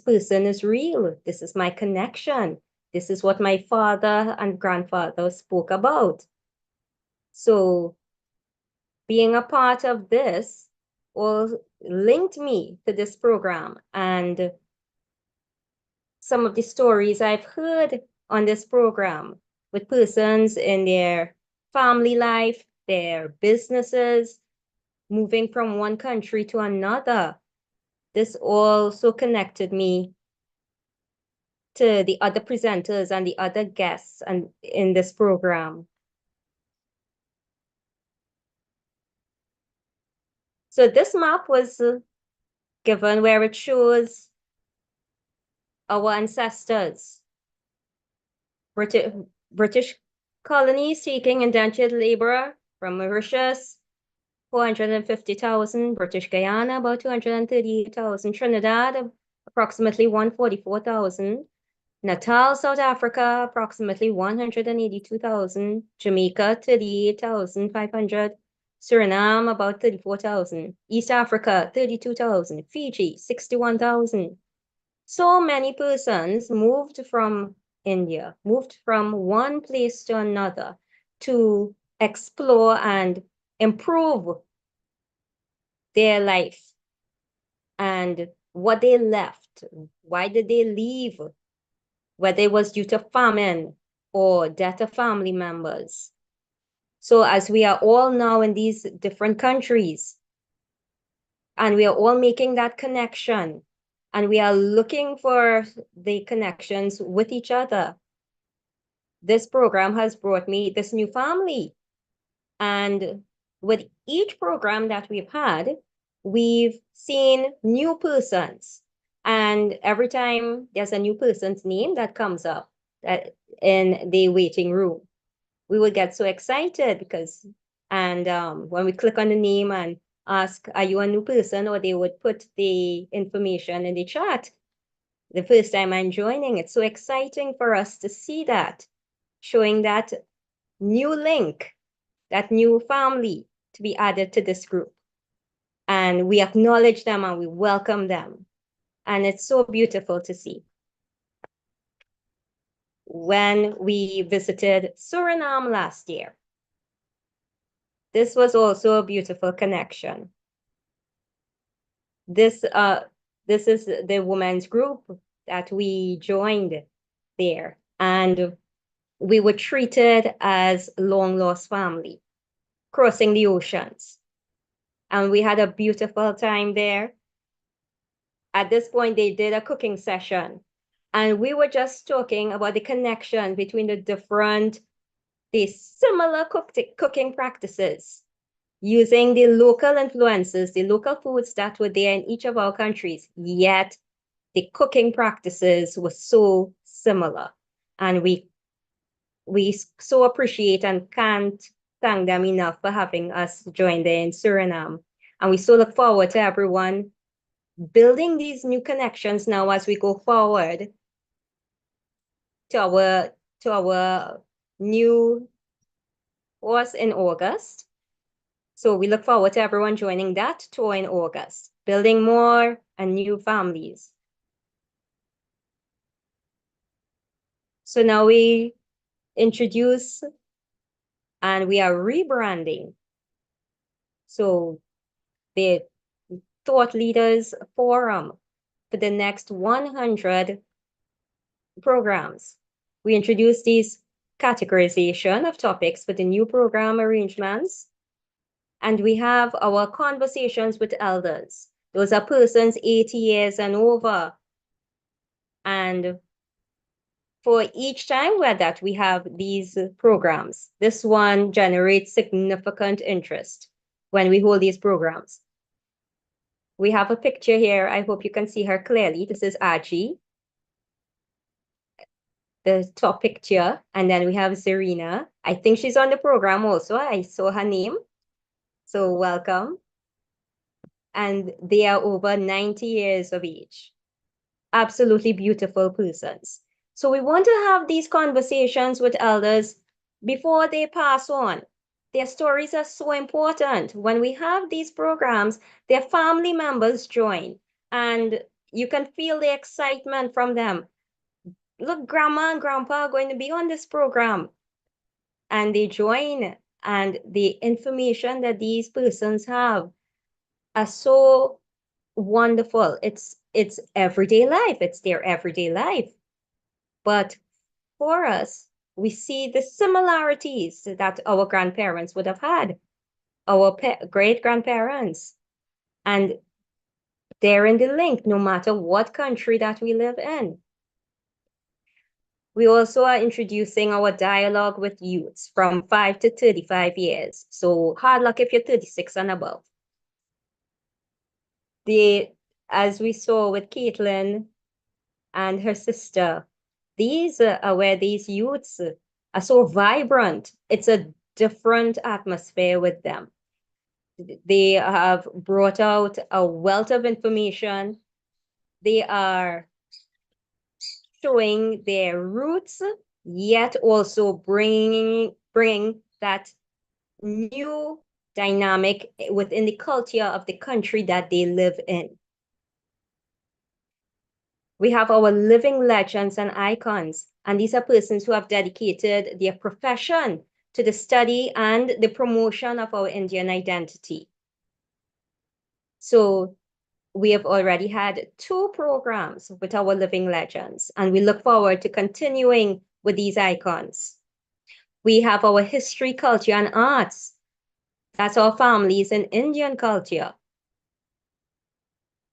person is real. This is my connection. This is what my father and grandfather spoke about. So being a part of this all linked me to this program, and some of the stories I've heard on this program with persons in their family life, their businesses, moving from one country to another. This also connected me to the other presenters and the other guests and in this program. So this map was given where it shows our ancestors. British colonies seeking indentured laborer from Mauritius, 450,000, British Guyana, about 238,000, Trinidad, approximately 144,000, Natal, South Africa, approximately 182,000, Jamaica, 38,500, Suriname, about 34,000, East Africa, 32,000, Fiji, 61,000. So many persons moved from India, moved from one place to another to explore and improve their life and what they left. Why did they leave? Whether it was due to famine or death of family members. So as we are all now in these different countries, and we are all making that connection, and we are looking for the connections with each other, this program has brought me this new family. And with each program that we've had, we've seen new persons. And every time there's a new person's name that comes up in the waiting room, we would get so excited because, and when we click on the name and ask, are you a new person? Or they would put the information in the chat. The first time I'm joining, it's so exciting for us to see that, showing that new link, that new family to be added to this group. And we acknowledge them and we welcome them. And it's so beautiful to see. When we visited Suriname last year, this was also a beautiful connection. This is the women's group that we joined there. And we were treated as long-lost family, crossing the oceans. And we had a beautiful time there. At this point, they did a cooking session. And we were just talking about the connection between the similar cooking practices, using the local influences, the local foods that were there in each of our countries, yet the cooking practices were so similar. And we so appreciate and can't thank them enough for having us join there in Suriname. And we so look forward to everyone building these new connections now as we go forward to our new course in August. So we look forward to everyone joining that tour in August, building more and new families. So now we introduce and we are rebranding. So the Thought Leaders Forum for the next 100 programs. We introduce these categorization of topics for the new program arrangements. And we have our conversations with elders. Those are persons 80 years and over. And for each time that we have these programs, this one generates significant interest when we hold these programs. We have a picture here. I hope you can see her clearly. This is Aji, the top picture. And then we have Zarina. I think she's on the program also. I saw her name. So welcome. And they are over 90 years of age. Absolutely beautiful persons. So we want to have these conversations with elders before they pass on. Their stories are so important. When we have these programs, their family members join and you can feel the excitement from them. Look, grandma and grandpa are going to be on this program. And they join, and the information that these persons have are so wonderful. It's everyday life. It's their everyday life. But for us, we see the similarities that our grandparents would have had, our great-grandparents. And they're in the link, no matter what country that we live in. We also are introducing our dialogue with youths from 5 to 35 years. So hard luck if you're 36 and above. As we saw with Caitlin and her sister. These are where these youths are so vibrant. It's a different atmosphere with them. They have brought out a wealth of information. They are showing their roots, yet also bringing that new dynamic within the culture of the country that they live in. We have our living legends and icons, and these are persons who have dedicated their profession to the study and the promotion of our Indian identity. So we have already had 2 programs with our living legends, and we look forward to continuing with these icons. We have our history, culture, and arts. That's our families in Indian culture.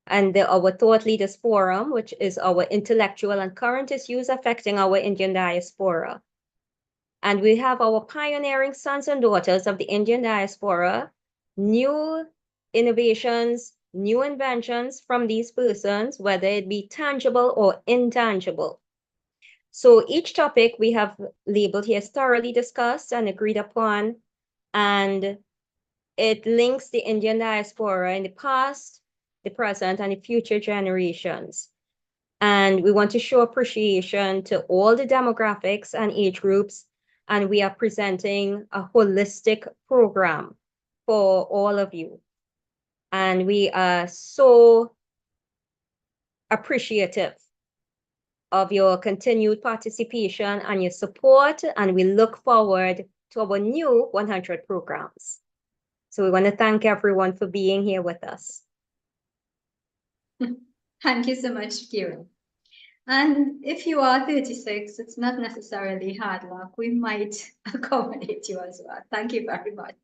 And our Thought Leaders Forum, which is our intellectual and current issues affecting our Indian diaspora. And we have our pioneering sons and daughters of the Indian diaspora, new innovations, new inventions from these persons, whether it be tangible or intangible. So each topic we have labeled here is thoroughly discussed and agreed upon, and it links the Indian diaspora in the past, the present, and the future generations. And we want to show appreciation to all the demographics and age groups, and we are presenting a holistic program for all of you. And we are so appreciative of your continued participation and your support, and we look forward to our new 100 programs. So we want to thank everyone for being here with us. Thank you so much, Kieran. And if you are 36, it's not necessarily hard luck. We might accommodate you as well. Thank you very much.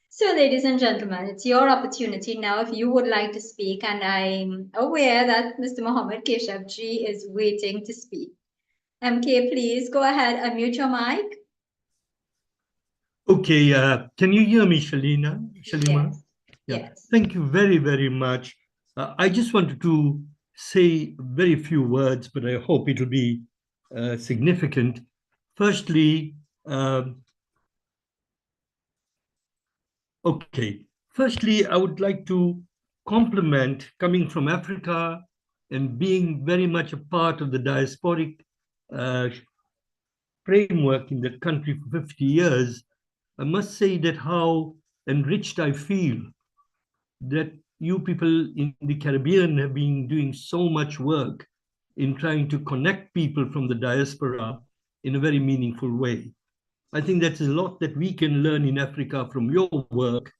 So, ladies and gentlemen, it's your opportunity now if you would like to speak, and I'm aware that Mr. Mohammed Keshevji is waiting to speak. MK, please go ahead, unmute your mic. Okay, can you hear me, Shalima? Yes. Yeah. Yes. Thank you very, very much. I just wanted to say very few words, but I hope it will be significant. Firstly, I would like to compliment coming from Africa and being very much a part of the diasporic framework in that country for 50 years. I must say that how enriched I feel that you people in the Caribbean have been doing so much work in trying to connect people from the diaspora in a very meaningful way. I think that's a lot that we can learn in Africa from your work.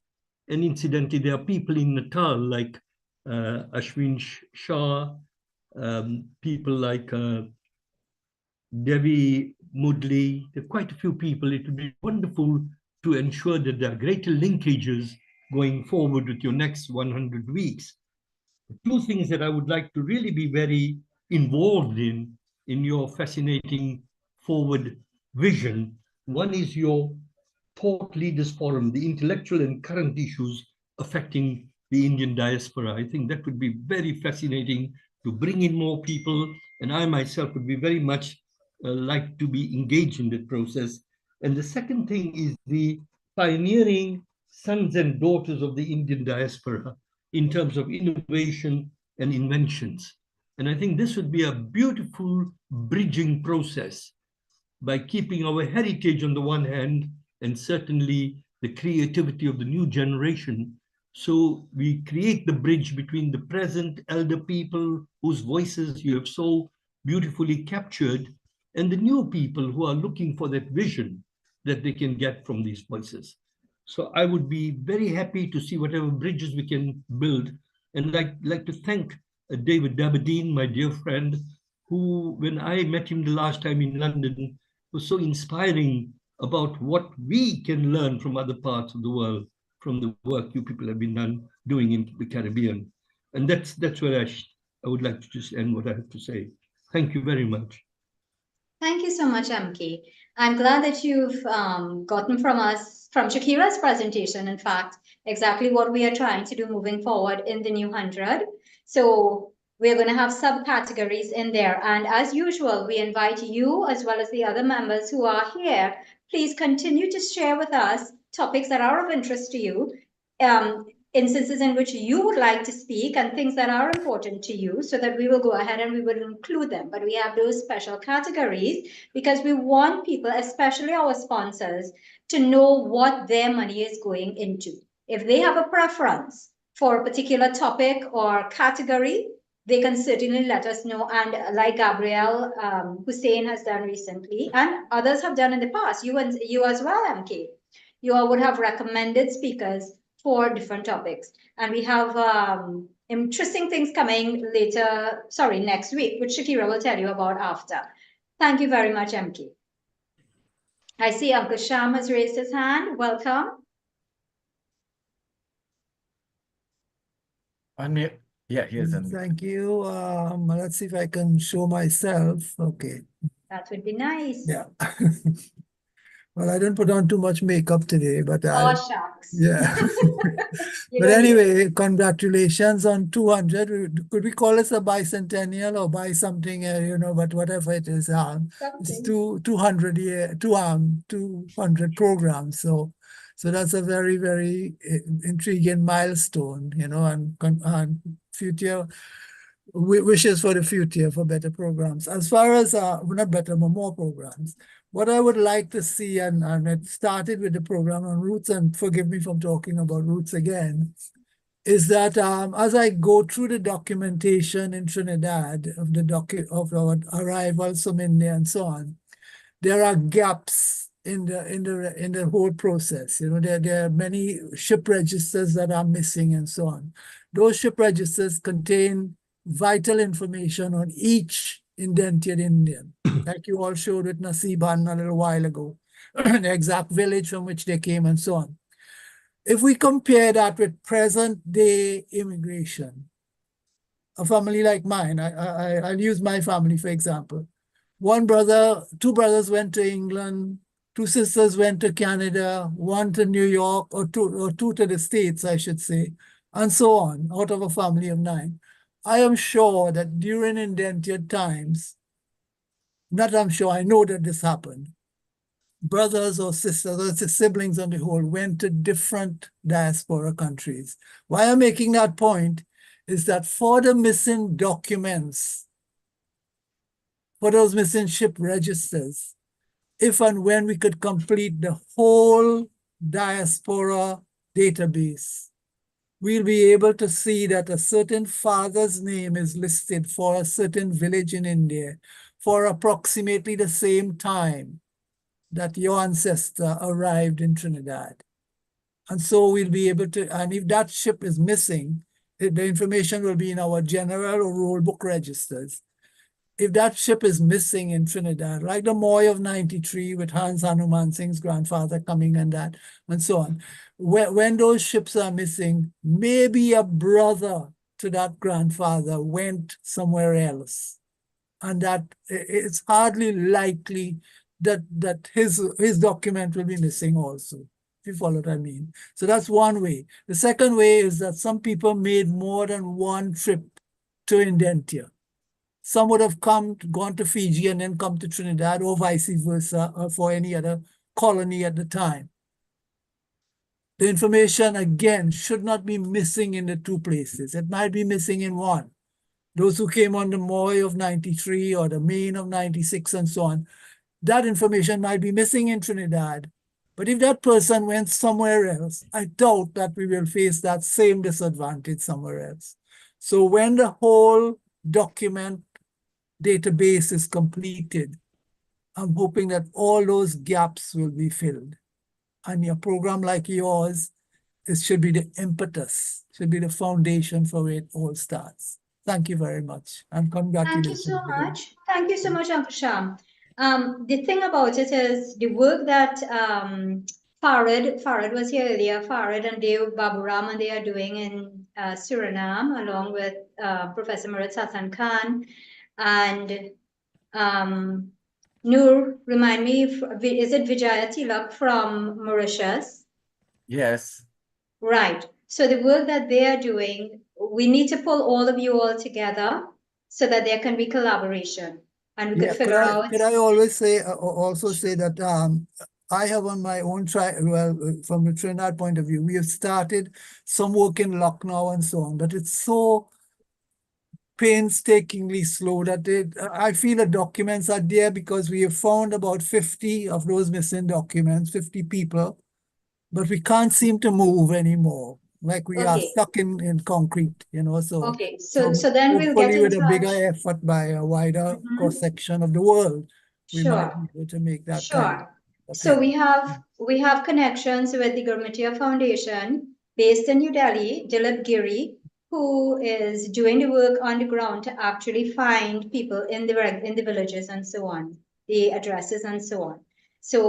And incidentally, there are people in Natal like Ashwin Shah, people like Devi Mudli. There are quite a few people. It would be wonderful to ensure that there are greater linkages going forward with your next 100 weeks. Two things that I would like to really be very involved in your fascinating forward vision. One is your Thought Leaders Forum, the intellectual and current issues affecting the Indian diaspora. I think that would be very fascinating to bring in more people, and I myself would be very much like to be engaged in that process. And the second thing is the pioneering sons and daughters of the Indian diaspora in terms of innovation and inventions. And I think this would be a beautiful bridging process by keeping our heritage on the one hand, and certainly the creativity of the new generation. So we create the bridge between the present elder people whose voices you have so beautifully captured, and the new people who are looking for that vision that they can get from these voices. So I would be very happy to see whatever bridges we can build. And I'd like to thank David Dabadine, my dear friend, who, when I met him the last time in London, was so inspiring about what we can learn from other parts of the world, from the work you people have been doing in the Caribbean. And that's where I would like to just end what I have to say. Thank you very much. Thank you so much, MK. I'm glad that you've gotten from Shakira's presentation, in fact, exactly what we are trying to do moving forward in the new 100. So We're going to have subcategories in there. And as usual, we invite you as well as the other members who are here. Please continue to share with us topics that are of interest to you, instances in which you would like to speak and things that are important to you, so that we will go ahead and we will include them. But we have those special categories because we want people, especially our sponsors, to know what their money is going into. If they have a preference for a particular topic or category, they can certainly let us know. And like Gabriel Hussein has done recently, and others have done in the past, you as well, MK, you all would have recommended speakers for different topics. And we have interesting things coming next week, which Shakira will tell you about after. Thank you very much, MK. I see Uncle Sham has raised his hand. Welcome. Unmute. Yeah, here's unmute. Thank you. Let's see if I can show myself. Okay. That would be nice. Yeah. Well, I didn't put on too much makeup today, but Oh, shucks. yeah. You But don't need it. anyway, congratulations on 200. Could we call this a bicentennial or by something, but whatever it is, it's 200 programs. So that's a very, very intriguing milestone, and future wishes for the future for better programs. As far as, not better, but more programs. What I would like to see, and it started with the program on roots, and forgive me from talking about roots again, is that as I go through the documentation in Trinidad of our arrivals from India and so on, there are gaps in the whole process. There are many ship registers that are missing and so on. Those ship registers contain vital information on each indentured Indian, like you all showed with Nasiban a little while ago, the exact village from which they came and so on. If we compare that with present day immigration, a family like mine, I'll use my family for example. Two brothers went to England, two sisters went to Canada, one to New York, or two to the States, I should say, and so on, out of a family of 9. I am sure that during indentured times, I know that this happened. Brothers or sisters or siblings on the whole went to different diaspora countries. Why I'm making that point is that for the missing documents, for those missing ship registers, if and when we could complete the whole diaspora database, we'll be able to see that a certain father's name is listed for a certain village in India for approximately the same time that your ancestor arrived in Trinidad. And so we'll be able to, and if that ship is missing, the information will be in our general or roll book registers. If that ship is missing in Trinidad, like the Moy of 93 with Hans Hanuman Singh's grandfather coming and so on, when those ships are missing, maybe a brother to that grandfather went somewhere else. And that it's hardly likely that his document will be missing also, if you follow what I mean. So that's one way. The second way is that some people made more than one trip to Indentia. Some would have gone to Fiji and then come to Trinidad, or vice versa, or for any other colony at the time. The information, again, should not be missing in the two places. It might be missing in one. Those who came on the Moy of 93 or the Maine of 96 and so on, that information might be missing in Trinidad. But if that person went somewhere else, I doubt that we will face that same disadvantage somewhere else. So when the whole document database is completed, I'm hoping that all those gaps will be filled. And a program like yours, it should be the impetus, should be the foundation for where it all starts. Thank you very much, and congratulations. Thank you so much. Thank you so much, Uncle Sham. The thing about it is the work that Farid was here earlier, Farid and Dave Baburam, and they are doing in Suriname, along with Professor Murat Hassan Khan and Noor, remind me, is it Vijaya Tilak from Mauritius? Yes. Right. So the work that they are doing we need to pull all of you all together so that there can be collaboration and we Yeah, could figure out. could I always say also say that I have on my own from the Trinidad point of view, we have started some work in Lucknow and so on, but it's so painstakingly slow that I feel the documents are there because we have found about 50 of those missing documents, 50 people, but we can't seem to move anymore. Like we are Okay. stuck in concrete, you know, so. Okay, so then we'll Hopefully get in with a bigger touch. effort by a wider Mhm. cross-section of the world, we might Sure. be able to make that kind Sure. of So head. we have connections with the Gurmatiya Foundation based in New Delhi, Dilip Giri, who is doing the work on the ground to actually find people in the villages and so on, the addresses and so on. So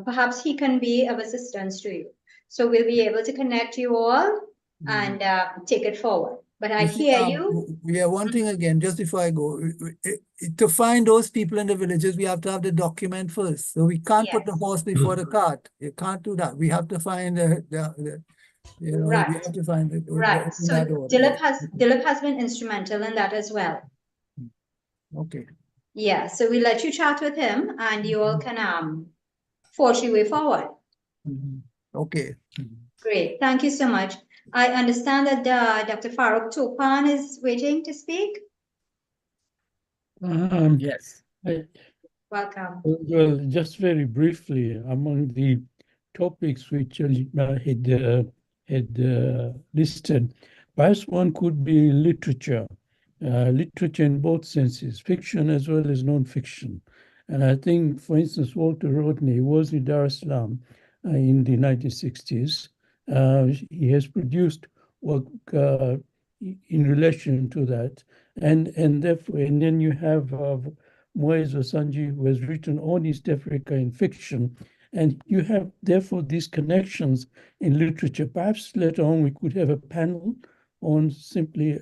perhaps he can be of assistance to you. So we'll be able to connect you all and take it forward. But I You see, hear you. yeah, one thing again, just before I go, to find those people in the villages, we have to have the document first. So we can't put the Yes. horse before the cart. You can't do that. We have to find you know, we Right. have to find it Right. in that So order. Dilip has been instrumental in that as well. Okay. Yeah. So we let you chat with him, and you all can forge your way forward. Okay. Great. Thank you so much. I understand that Dr. Farooq Topan is waiting to speak. Yes. Welcome. Well, just very briefly, among the topics which Shalima had listed, perhaps one could be literature. Literature in both senses, fiction as well as non-fiction. And I think, for instance, Walter Rodney was in Dar es Salaam in the 1960s. He has produced work in relation to that. And therefore, and then you have Moez Osanji, who has written on East Africa in fiction. And you have, therefore, these connections in literature. Perhaps later on we could have a panel on simply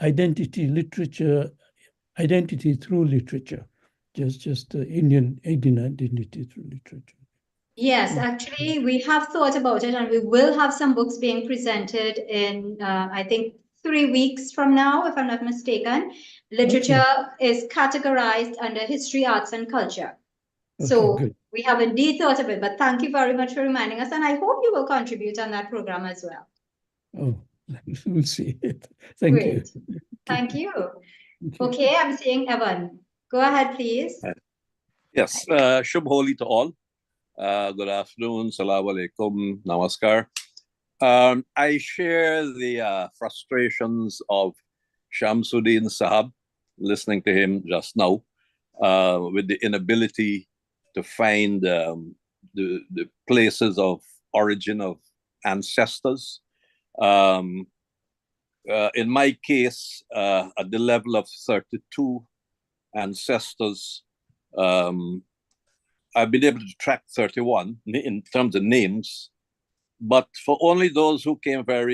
identity through literature, just Indian identity through literature. Yes, actually, we have thought about it, and we will have some books being presented in, I think, 3 weeks from now, if I'm not mistaken. Literature is categorized under history, arts, and culture. So good. we have indeed thought of it, but thank you very much for reminding us, and I hope you will contribute on that program as well. Oh, we'll see. Thank you. Great. Thank you. Okay, I'm seeing Evan. Go ahead, please. Yes, Shubh Holi to all. Good afternoon, Salaam Alaikum, Namaskar. I share the frustrations of Shamsuddin Sahab, listening to him just now, with the inability to find the places of origin of ancestors. In my case, at the level of 32 ancestors, I've been able to track 31 in terms of names, but for only those who came for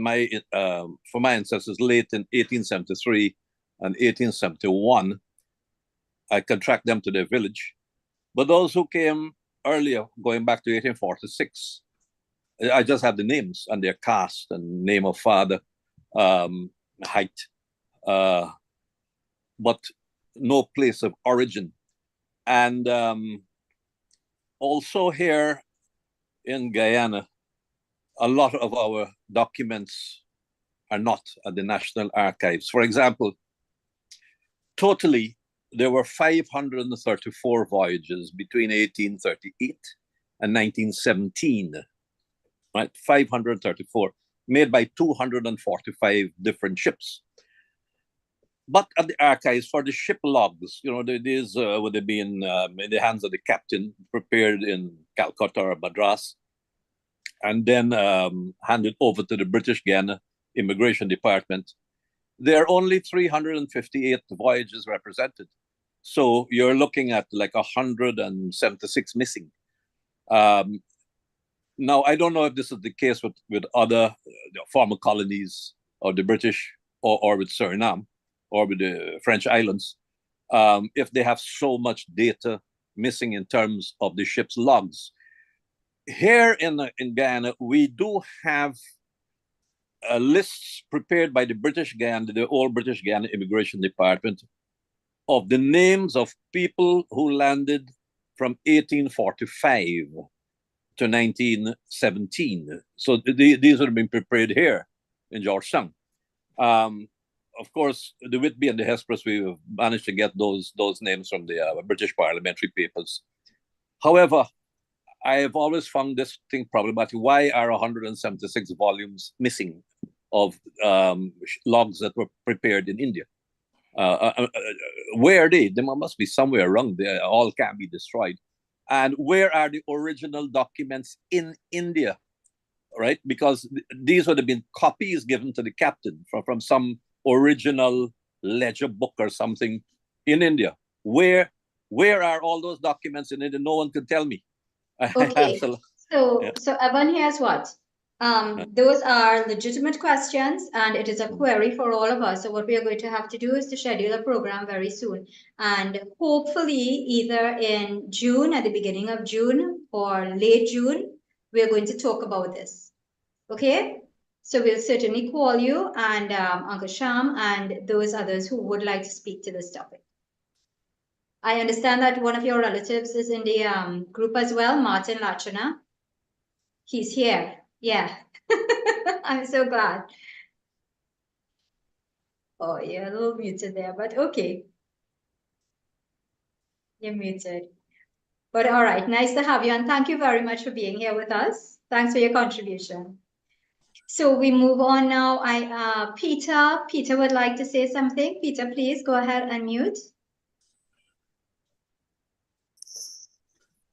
my ancestors late in 1873 and 1871, I can track them to their village. But those who came earlier, going back to 1846, I just have the names and their caste and name of father, height, but no place of origin. And also here in Guyana, a lot of our documents are not at the National Archives. For example, totally, there were 534 voyages between 1838 and 1917, right? 534, made by 245 different ships. But at the archives, for the ship logs, you know, these would have been in the hands of the captain, prepared in Calcutta or Madras, and then handed over to the British Guiana Immigration Department. There are only 358 voyages represented. So you're looking at like 176 missing. Now, I don't know if this is the case with other former colonies of the British or with Suriname, or with the French islands, if they have so much data missing in terms of the ship's logs. Here in Guyana, we do have lists prepared by the British Guyana, the old British Guyana Immigration Department, of the names of people who landed from 1845 to 1917. So these are being prepared here in Georgetown. Of course, the Whitby and the Hesperus, we managed to get those names from the British parliamentary papers. However, I have always found this thing problematic. Why are 176 volumes missing of logs that were prepared in India? Where are they? They must be somewhere around. They all can't be destroyed. And where are the original documents in India? Right? Because these would have been copies given to the captain from some original ledger book or something in India. Where are all those documents in India? No one can tell me. Okay, so Yeah. Evan, here's what. Those are legitimate questions, and it is a query for all of us. So what we are going to have to do is to schedule a program very soon, and hopefully either in June, at the beginning of June, or late June, we are going to talk about this. Okay, so we'll certainly call you and Uncle Sham and those others who would like to speak to this topic. I understand that one of your relatives is in the group as well, Martin Lachana. He's here. Yeah. I'm so glad. Oh, you're a little muted there, but okay. You're muted. But all right, nice to have you, and thank you very much for being here with us. Thanks for your contribution. So we move on now. Peter would like to say something. Peter, please go ahead and mute.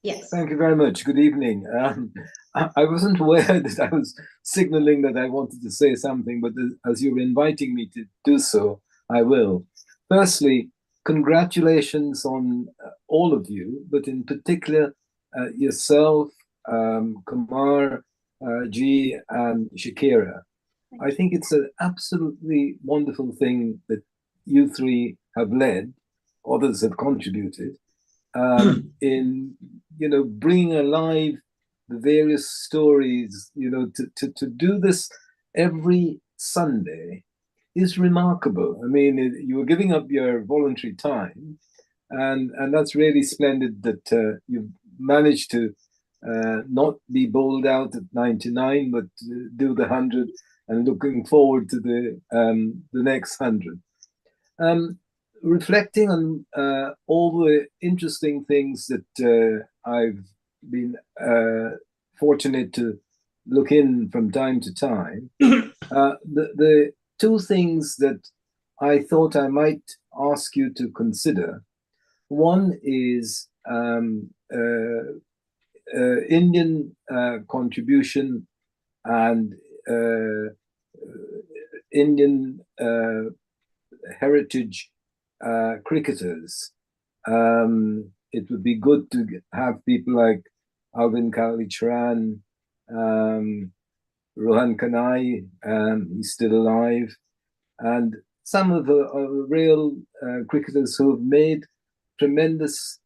Yes. Thank you very much. Good evening. I wasn't aware that I was signaling that I wanted to say something, but as you're inviting me to do so, I will. Firstly, congratulations on all of you, but in particular yourself, Kumar, G, and Shakira. I think it's an absolutely wonderful thing that you three have led, others have contributed, in bringing alive the various stories. To do this every Sunday is remarkable. I mean, you were giving up your voluntary time, and that's really splendid that you've managed to not be bowled out at 99, but do the 100, and looking forward to the next 100. Reflecting on all the interesting things that I've been fortunate to look in from time to time, the two things that I thought I might ask you to consider. One is Indian contribution and Indian heritage cricketers. It would be good to have people like Alvin Kalicharan, Rohan Kanai, he's still alive, and some of the real cricketers who have made tremendous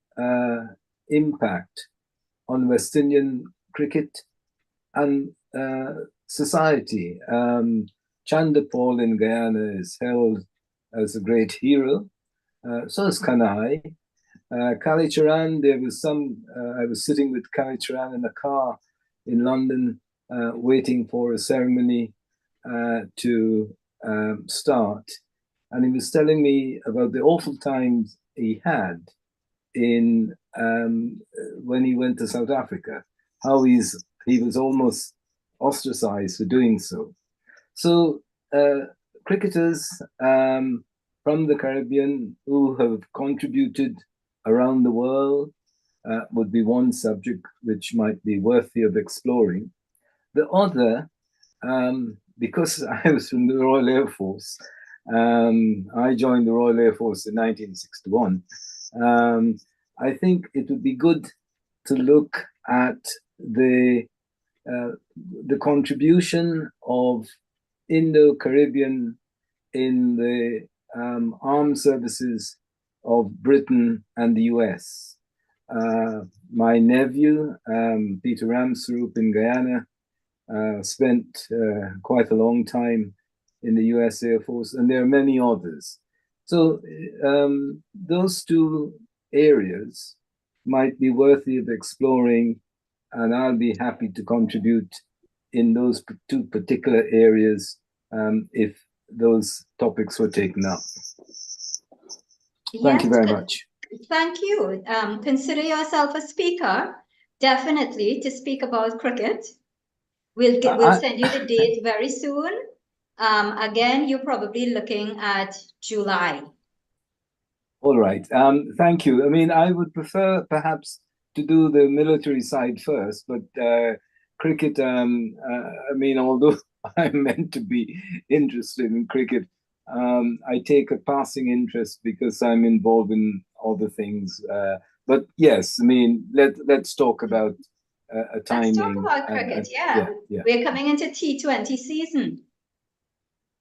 impact on West Indian cricket and society. Chandapal in Guyana is held as a great hero. So is Kanai. Kalicharan, there was I was sitting with Kalicharan in a car in London, waiting for a ceremony to start. And he was telling me about the awful times he had in when he went to South Africa, how he was almost ostracized for doing so. So cricketers from the Caribbean who have contributed around the world would be one subject which might be worthy of exploring. The other, because I was from the Royal Air Force, I joined the Royal Air Force in 1961. I think it would be good to look at the contribution of Indo-Caribbean in the armed services of Britain and the US. My nephew, Peter Ramsroop in Guyana, spent quite a long time in the US Air Force, and there are many others. So those two areas might be worthy of exploring, and I'll be happy to contribute in those two particular areas if those topics were taken up. Thank you very much. Thank you. Consider yourself a speaker, definitely, to speak about cricket. We'll send you the date very soon. Again, you're probably looking at July. All right. Thank you. I mean, I would prefer perhaps to do the military side first, but cricket, I mean, although I'm meant to be interested in cricket, I take a passing interest because I'm involved in other things. But yes, I mean, let's talk about a timing. Let's talk about cricket, yeah. We're coming into T20 season.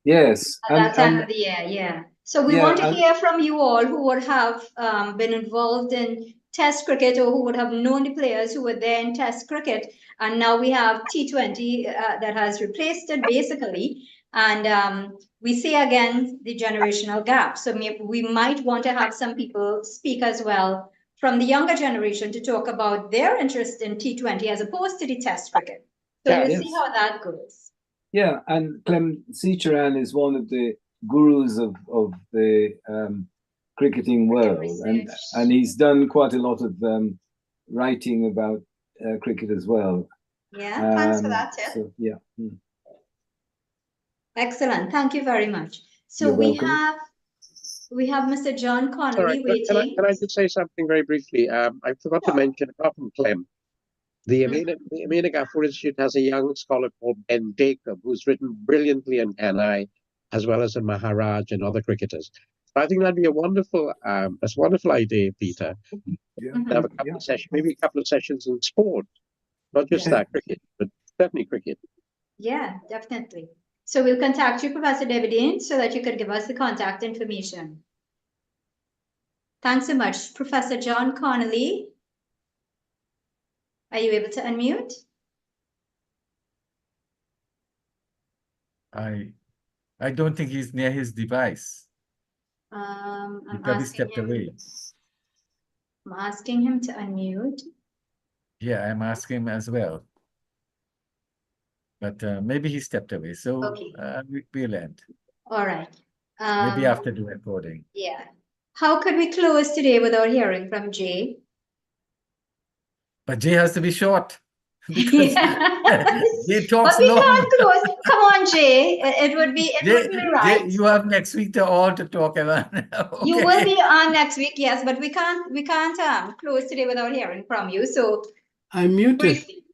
Yes. At that time of the year, yeah. So we want to hear from you all who would have been involved in Test cricket or who would have known the players who were there in Test cricket. And now we have T20 that has replaced it basically. And we see again the generational gap. So we might want to have some people speak as well from the younger generation to talk about their interest in T20 as opposed to the Test cricket. So we'll see how that goes. Yeah, and Clem Sicharan is one of the gurus of the cricketing world, and he's done quite a lot of writing about cricket as well. Yeah, thanks for that, Tim. So, yeah. Excellent. Thank you very much. So You're we welcome. have Mr. John Connolly waiting. Can I just say something very briefly? I forgot to mention, apart from Clem, the Amina Gafur Institute has a young scholar called Ben Jacob, who's written brilliantly in Kanai, as well as in Maharaj and other cricketers. So I think that'd be a wonderful idea, Peter. Yeah. To have a couple of sessions, maybe a couple of sessions in sport, not just that cricket, but certainly cricket. Yeah, definitely. So we'll contact you, Professor Devidine, so that you could give us the contact information. Thanks so much, Professor John Connolly. Are you able to unmute? I don't think he's near his device. I'm He stepped away. I'm asking him to unmute. Yeah, I'm asking him as well. But maybe he stepped away. So we'll end. All right. Maybe after the recording. Yeah. How could we close today without hearing from Jay? But Jay has to be short. Because Jay talks but we long. can't close. Come on, Jay. It would be right. Jay, you have next week to all to talk about. Okay. You will be on next week, yes, but we can't close today without hearing from you. So I'm muted. Briefly.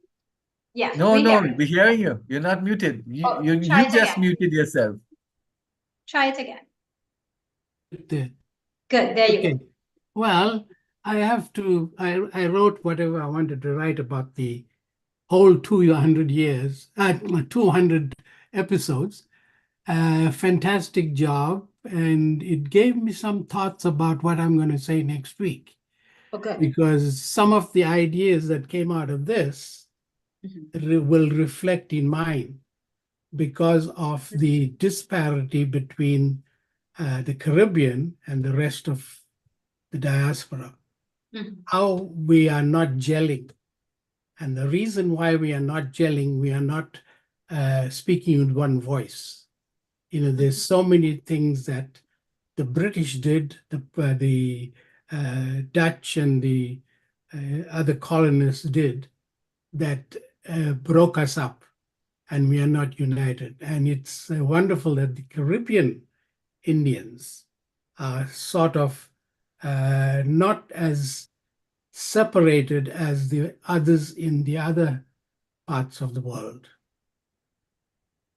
Yeah. No, we're hearing you. You're not muted. You just muted yourself. Try it again. There. Good. There you go. Well, I wrote whatever I wanted to write about the whole 200 years, 200 episodes. Fantastic job. And it gave me some thoughts about what I'm going to say next week. Okay. Because some of the ideas that came out of this will reflect in mine because of the disparity between the Caribbean and the rest of the diaspora. How we are not gelling. And the reason why we are not gelling, we are not speaking with one voice. You know, there's so many things that the British did, the Dutch and the other colonists did that broke us up, and we are not united. And it's wonderful that the Caribbean Indians are sort of not as separated as the others in the other parts of the world.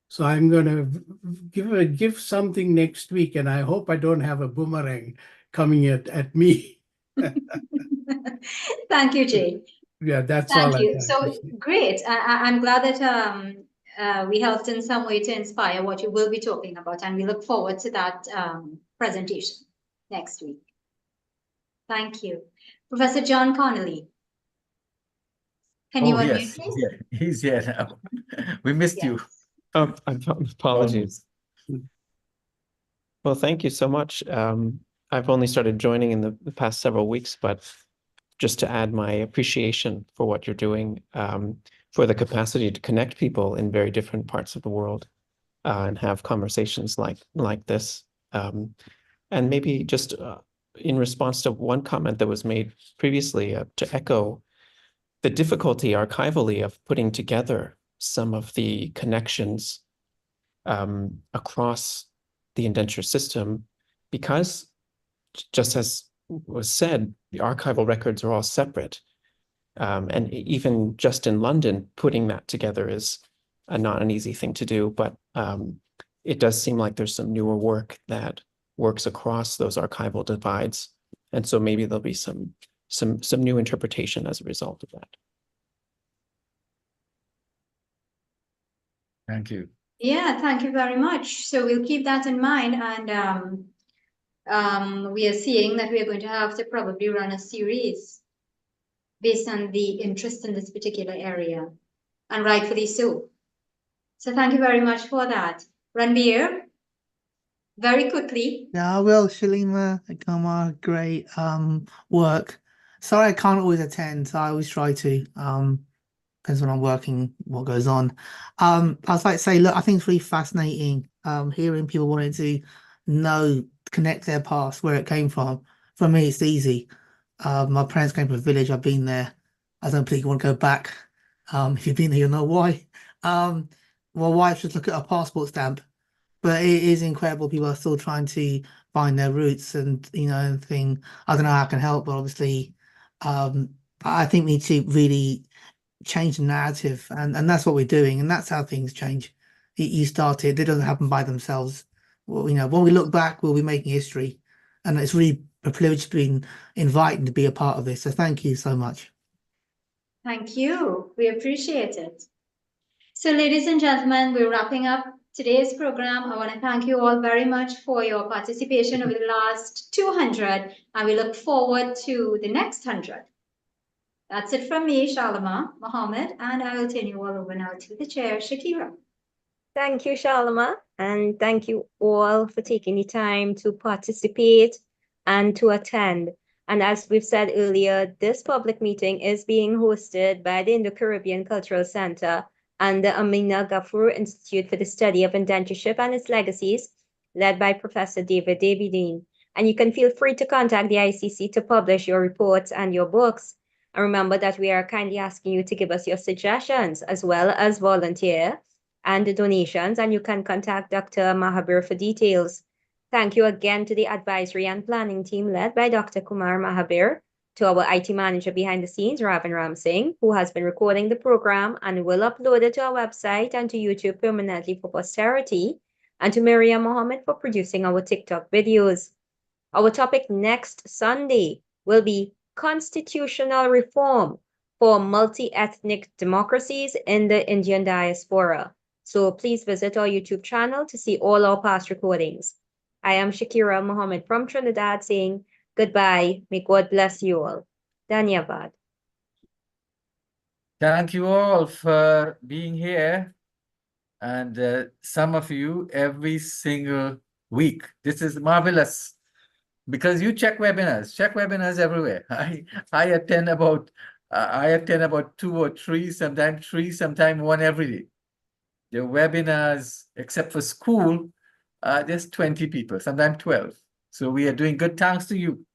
So I'm going to give something next week, and I hope I don't have a boomerang coming at me. Thank you, Jay. Yeah, that's all. Thank you. So great. I'm glad that we helped in some way to inspire what you will be talking about, and we look forward to that presentation next week. Thank you. Professor John Connolly. Can you Oh, unmute, yes, please? he's here now. We missed you. Oh, apologies. Well, thank you so much. I've only started joining in the past several weeks, but just to add my appreciation for what you're doing, for the capacity to connect people in very different parts of the world, and have conversations like this. And maybe just in response to one comment that was made previously, to echo the difficulty archivally of putting together some of the connections across the indenture system, because just as was said, the archival records are all separate. And even just in London, putting that together is not an easy thing to do, but it does seem like there's some newer work that works across those archival divides. And so maybe there'll be some new interpretation as a result of that. Thank you. Yeah, thank you very much. So we'll keep that in mind, and we are seeing that we are going to have to probably run a series based on the interest in this particular area, and rightfully so. So thank you very much for that. Ranbir, very quickly. Yeah, well, Shalima, Akama, great work. Sorry I can't always attend. I always try to. Depends when I'm working, what goes on. I was like to say, look, I think it's really fascinating hearing people wanting to know, connect their past, where it came from. For me, it's easy. My parents came from a village. I've been there. I don't particularly want to go back. If you've been there, you'll know why. My wife just look at a passport stamp, but it is incredible. People are still trying to find their roots, and think, I don't know how I can help, but obviously, I think we need to really change the narrative, and that's what we're doing, and that's how things change. You started, it doesn't happen by themselves. Well, when we look back, we'll be making history, and it's really a privilege to be invited to be a part of this. So thank you so much. Thank you. We appreciate it. So, ladies and gentlemen, we're wrapping up today's program. I want to thank you all very much for your participation over the last 200, and we look forward to the next 100. That's it from me, Shalima Mohammed, and I will turn you all over now to the chair, Shakira. Thank you, Shalima, and thank you all for taking the time to participate and to attend. And as we've said earlier, this public meeting is being hosted by the Indo-Caribbean Cultural Center and the Amina Gafur Institute for the Study of Indentureship and its Legacies, led by Professor David Davidine. And you can feel free to contact the ICC to publish your reports and your books. And remember that we are kindly asking you to give us your suggestions as well as volunteer and donations, and you can contact Dr. Mahabir for details. Thank you again to the advisory and planning team led by Dr. Kumar Mahabir, to our IT manager behind the scenes, Ravan Ram Singh, who has been recording the program and will upload it to our website and to YouTube permanently for posterity, and to Miriam Mohammed for producing our TikTok videos. Our topic next Sunday will be constitutional reform for multi-ethnic democracies in the Indian diaspora. So please visit our YouTube channel to see all our past recordings. I am Shakira Mohammed from Trinidad saying goodbye. May God bless you all. Dhanyavad. Thank you all for being here, and some of you every single week. This is marvelous, because you check webinars everywhere. I attend about 2 or 3, sometimes 3, sometimes 1 every day. The webinars, except for school, there's 20 people, sometimes 12. So we are doing good. Thanks to you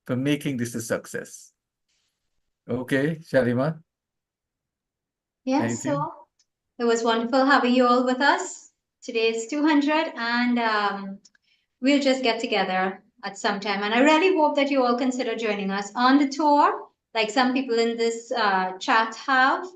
for making this a success. Okay, Shalima? Yes, Anything? so it was wonderful having you all with us. Today is 200, and we'll just get together at some time. And I really hope that you all consider joining us on the tour, like some people in this chat have.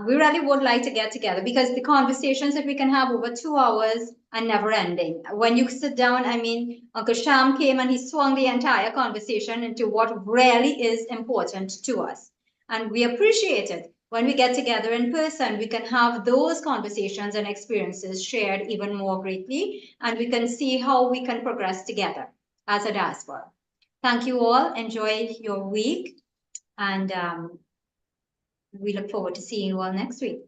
We really would like to get together, because the conversations that we can have over 2 hours are never ending. When you sit down, I mean, Uncle Sham came and he swung the entire conversation into what really is important to us. And we appreciate it. When we get together in person, we can have those conversations and experiences shared even more greatly, and we can see how we can progress together as a diaspora. Thank you all. Enjoy your week, and we look forward to seeing you all next week.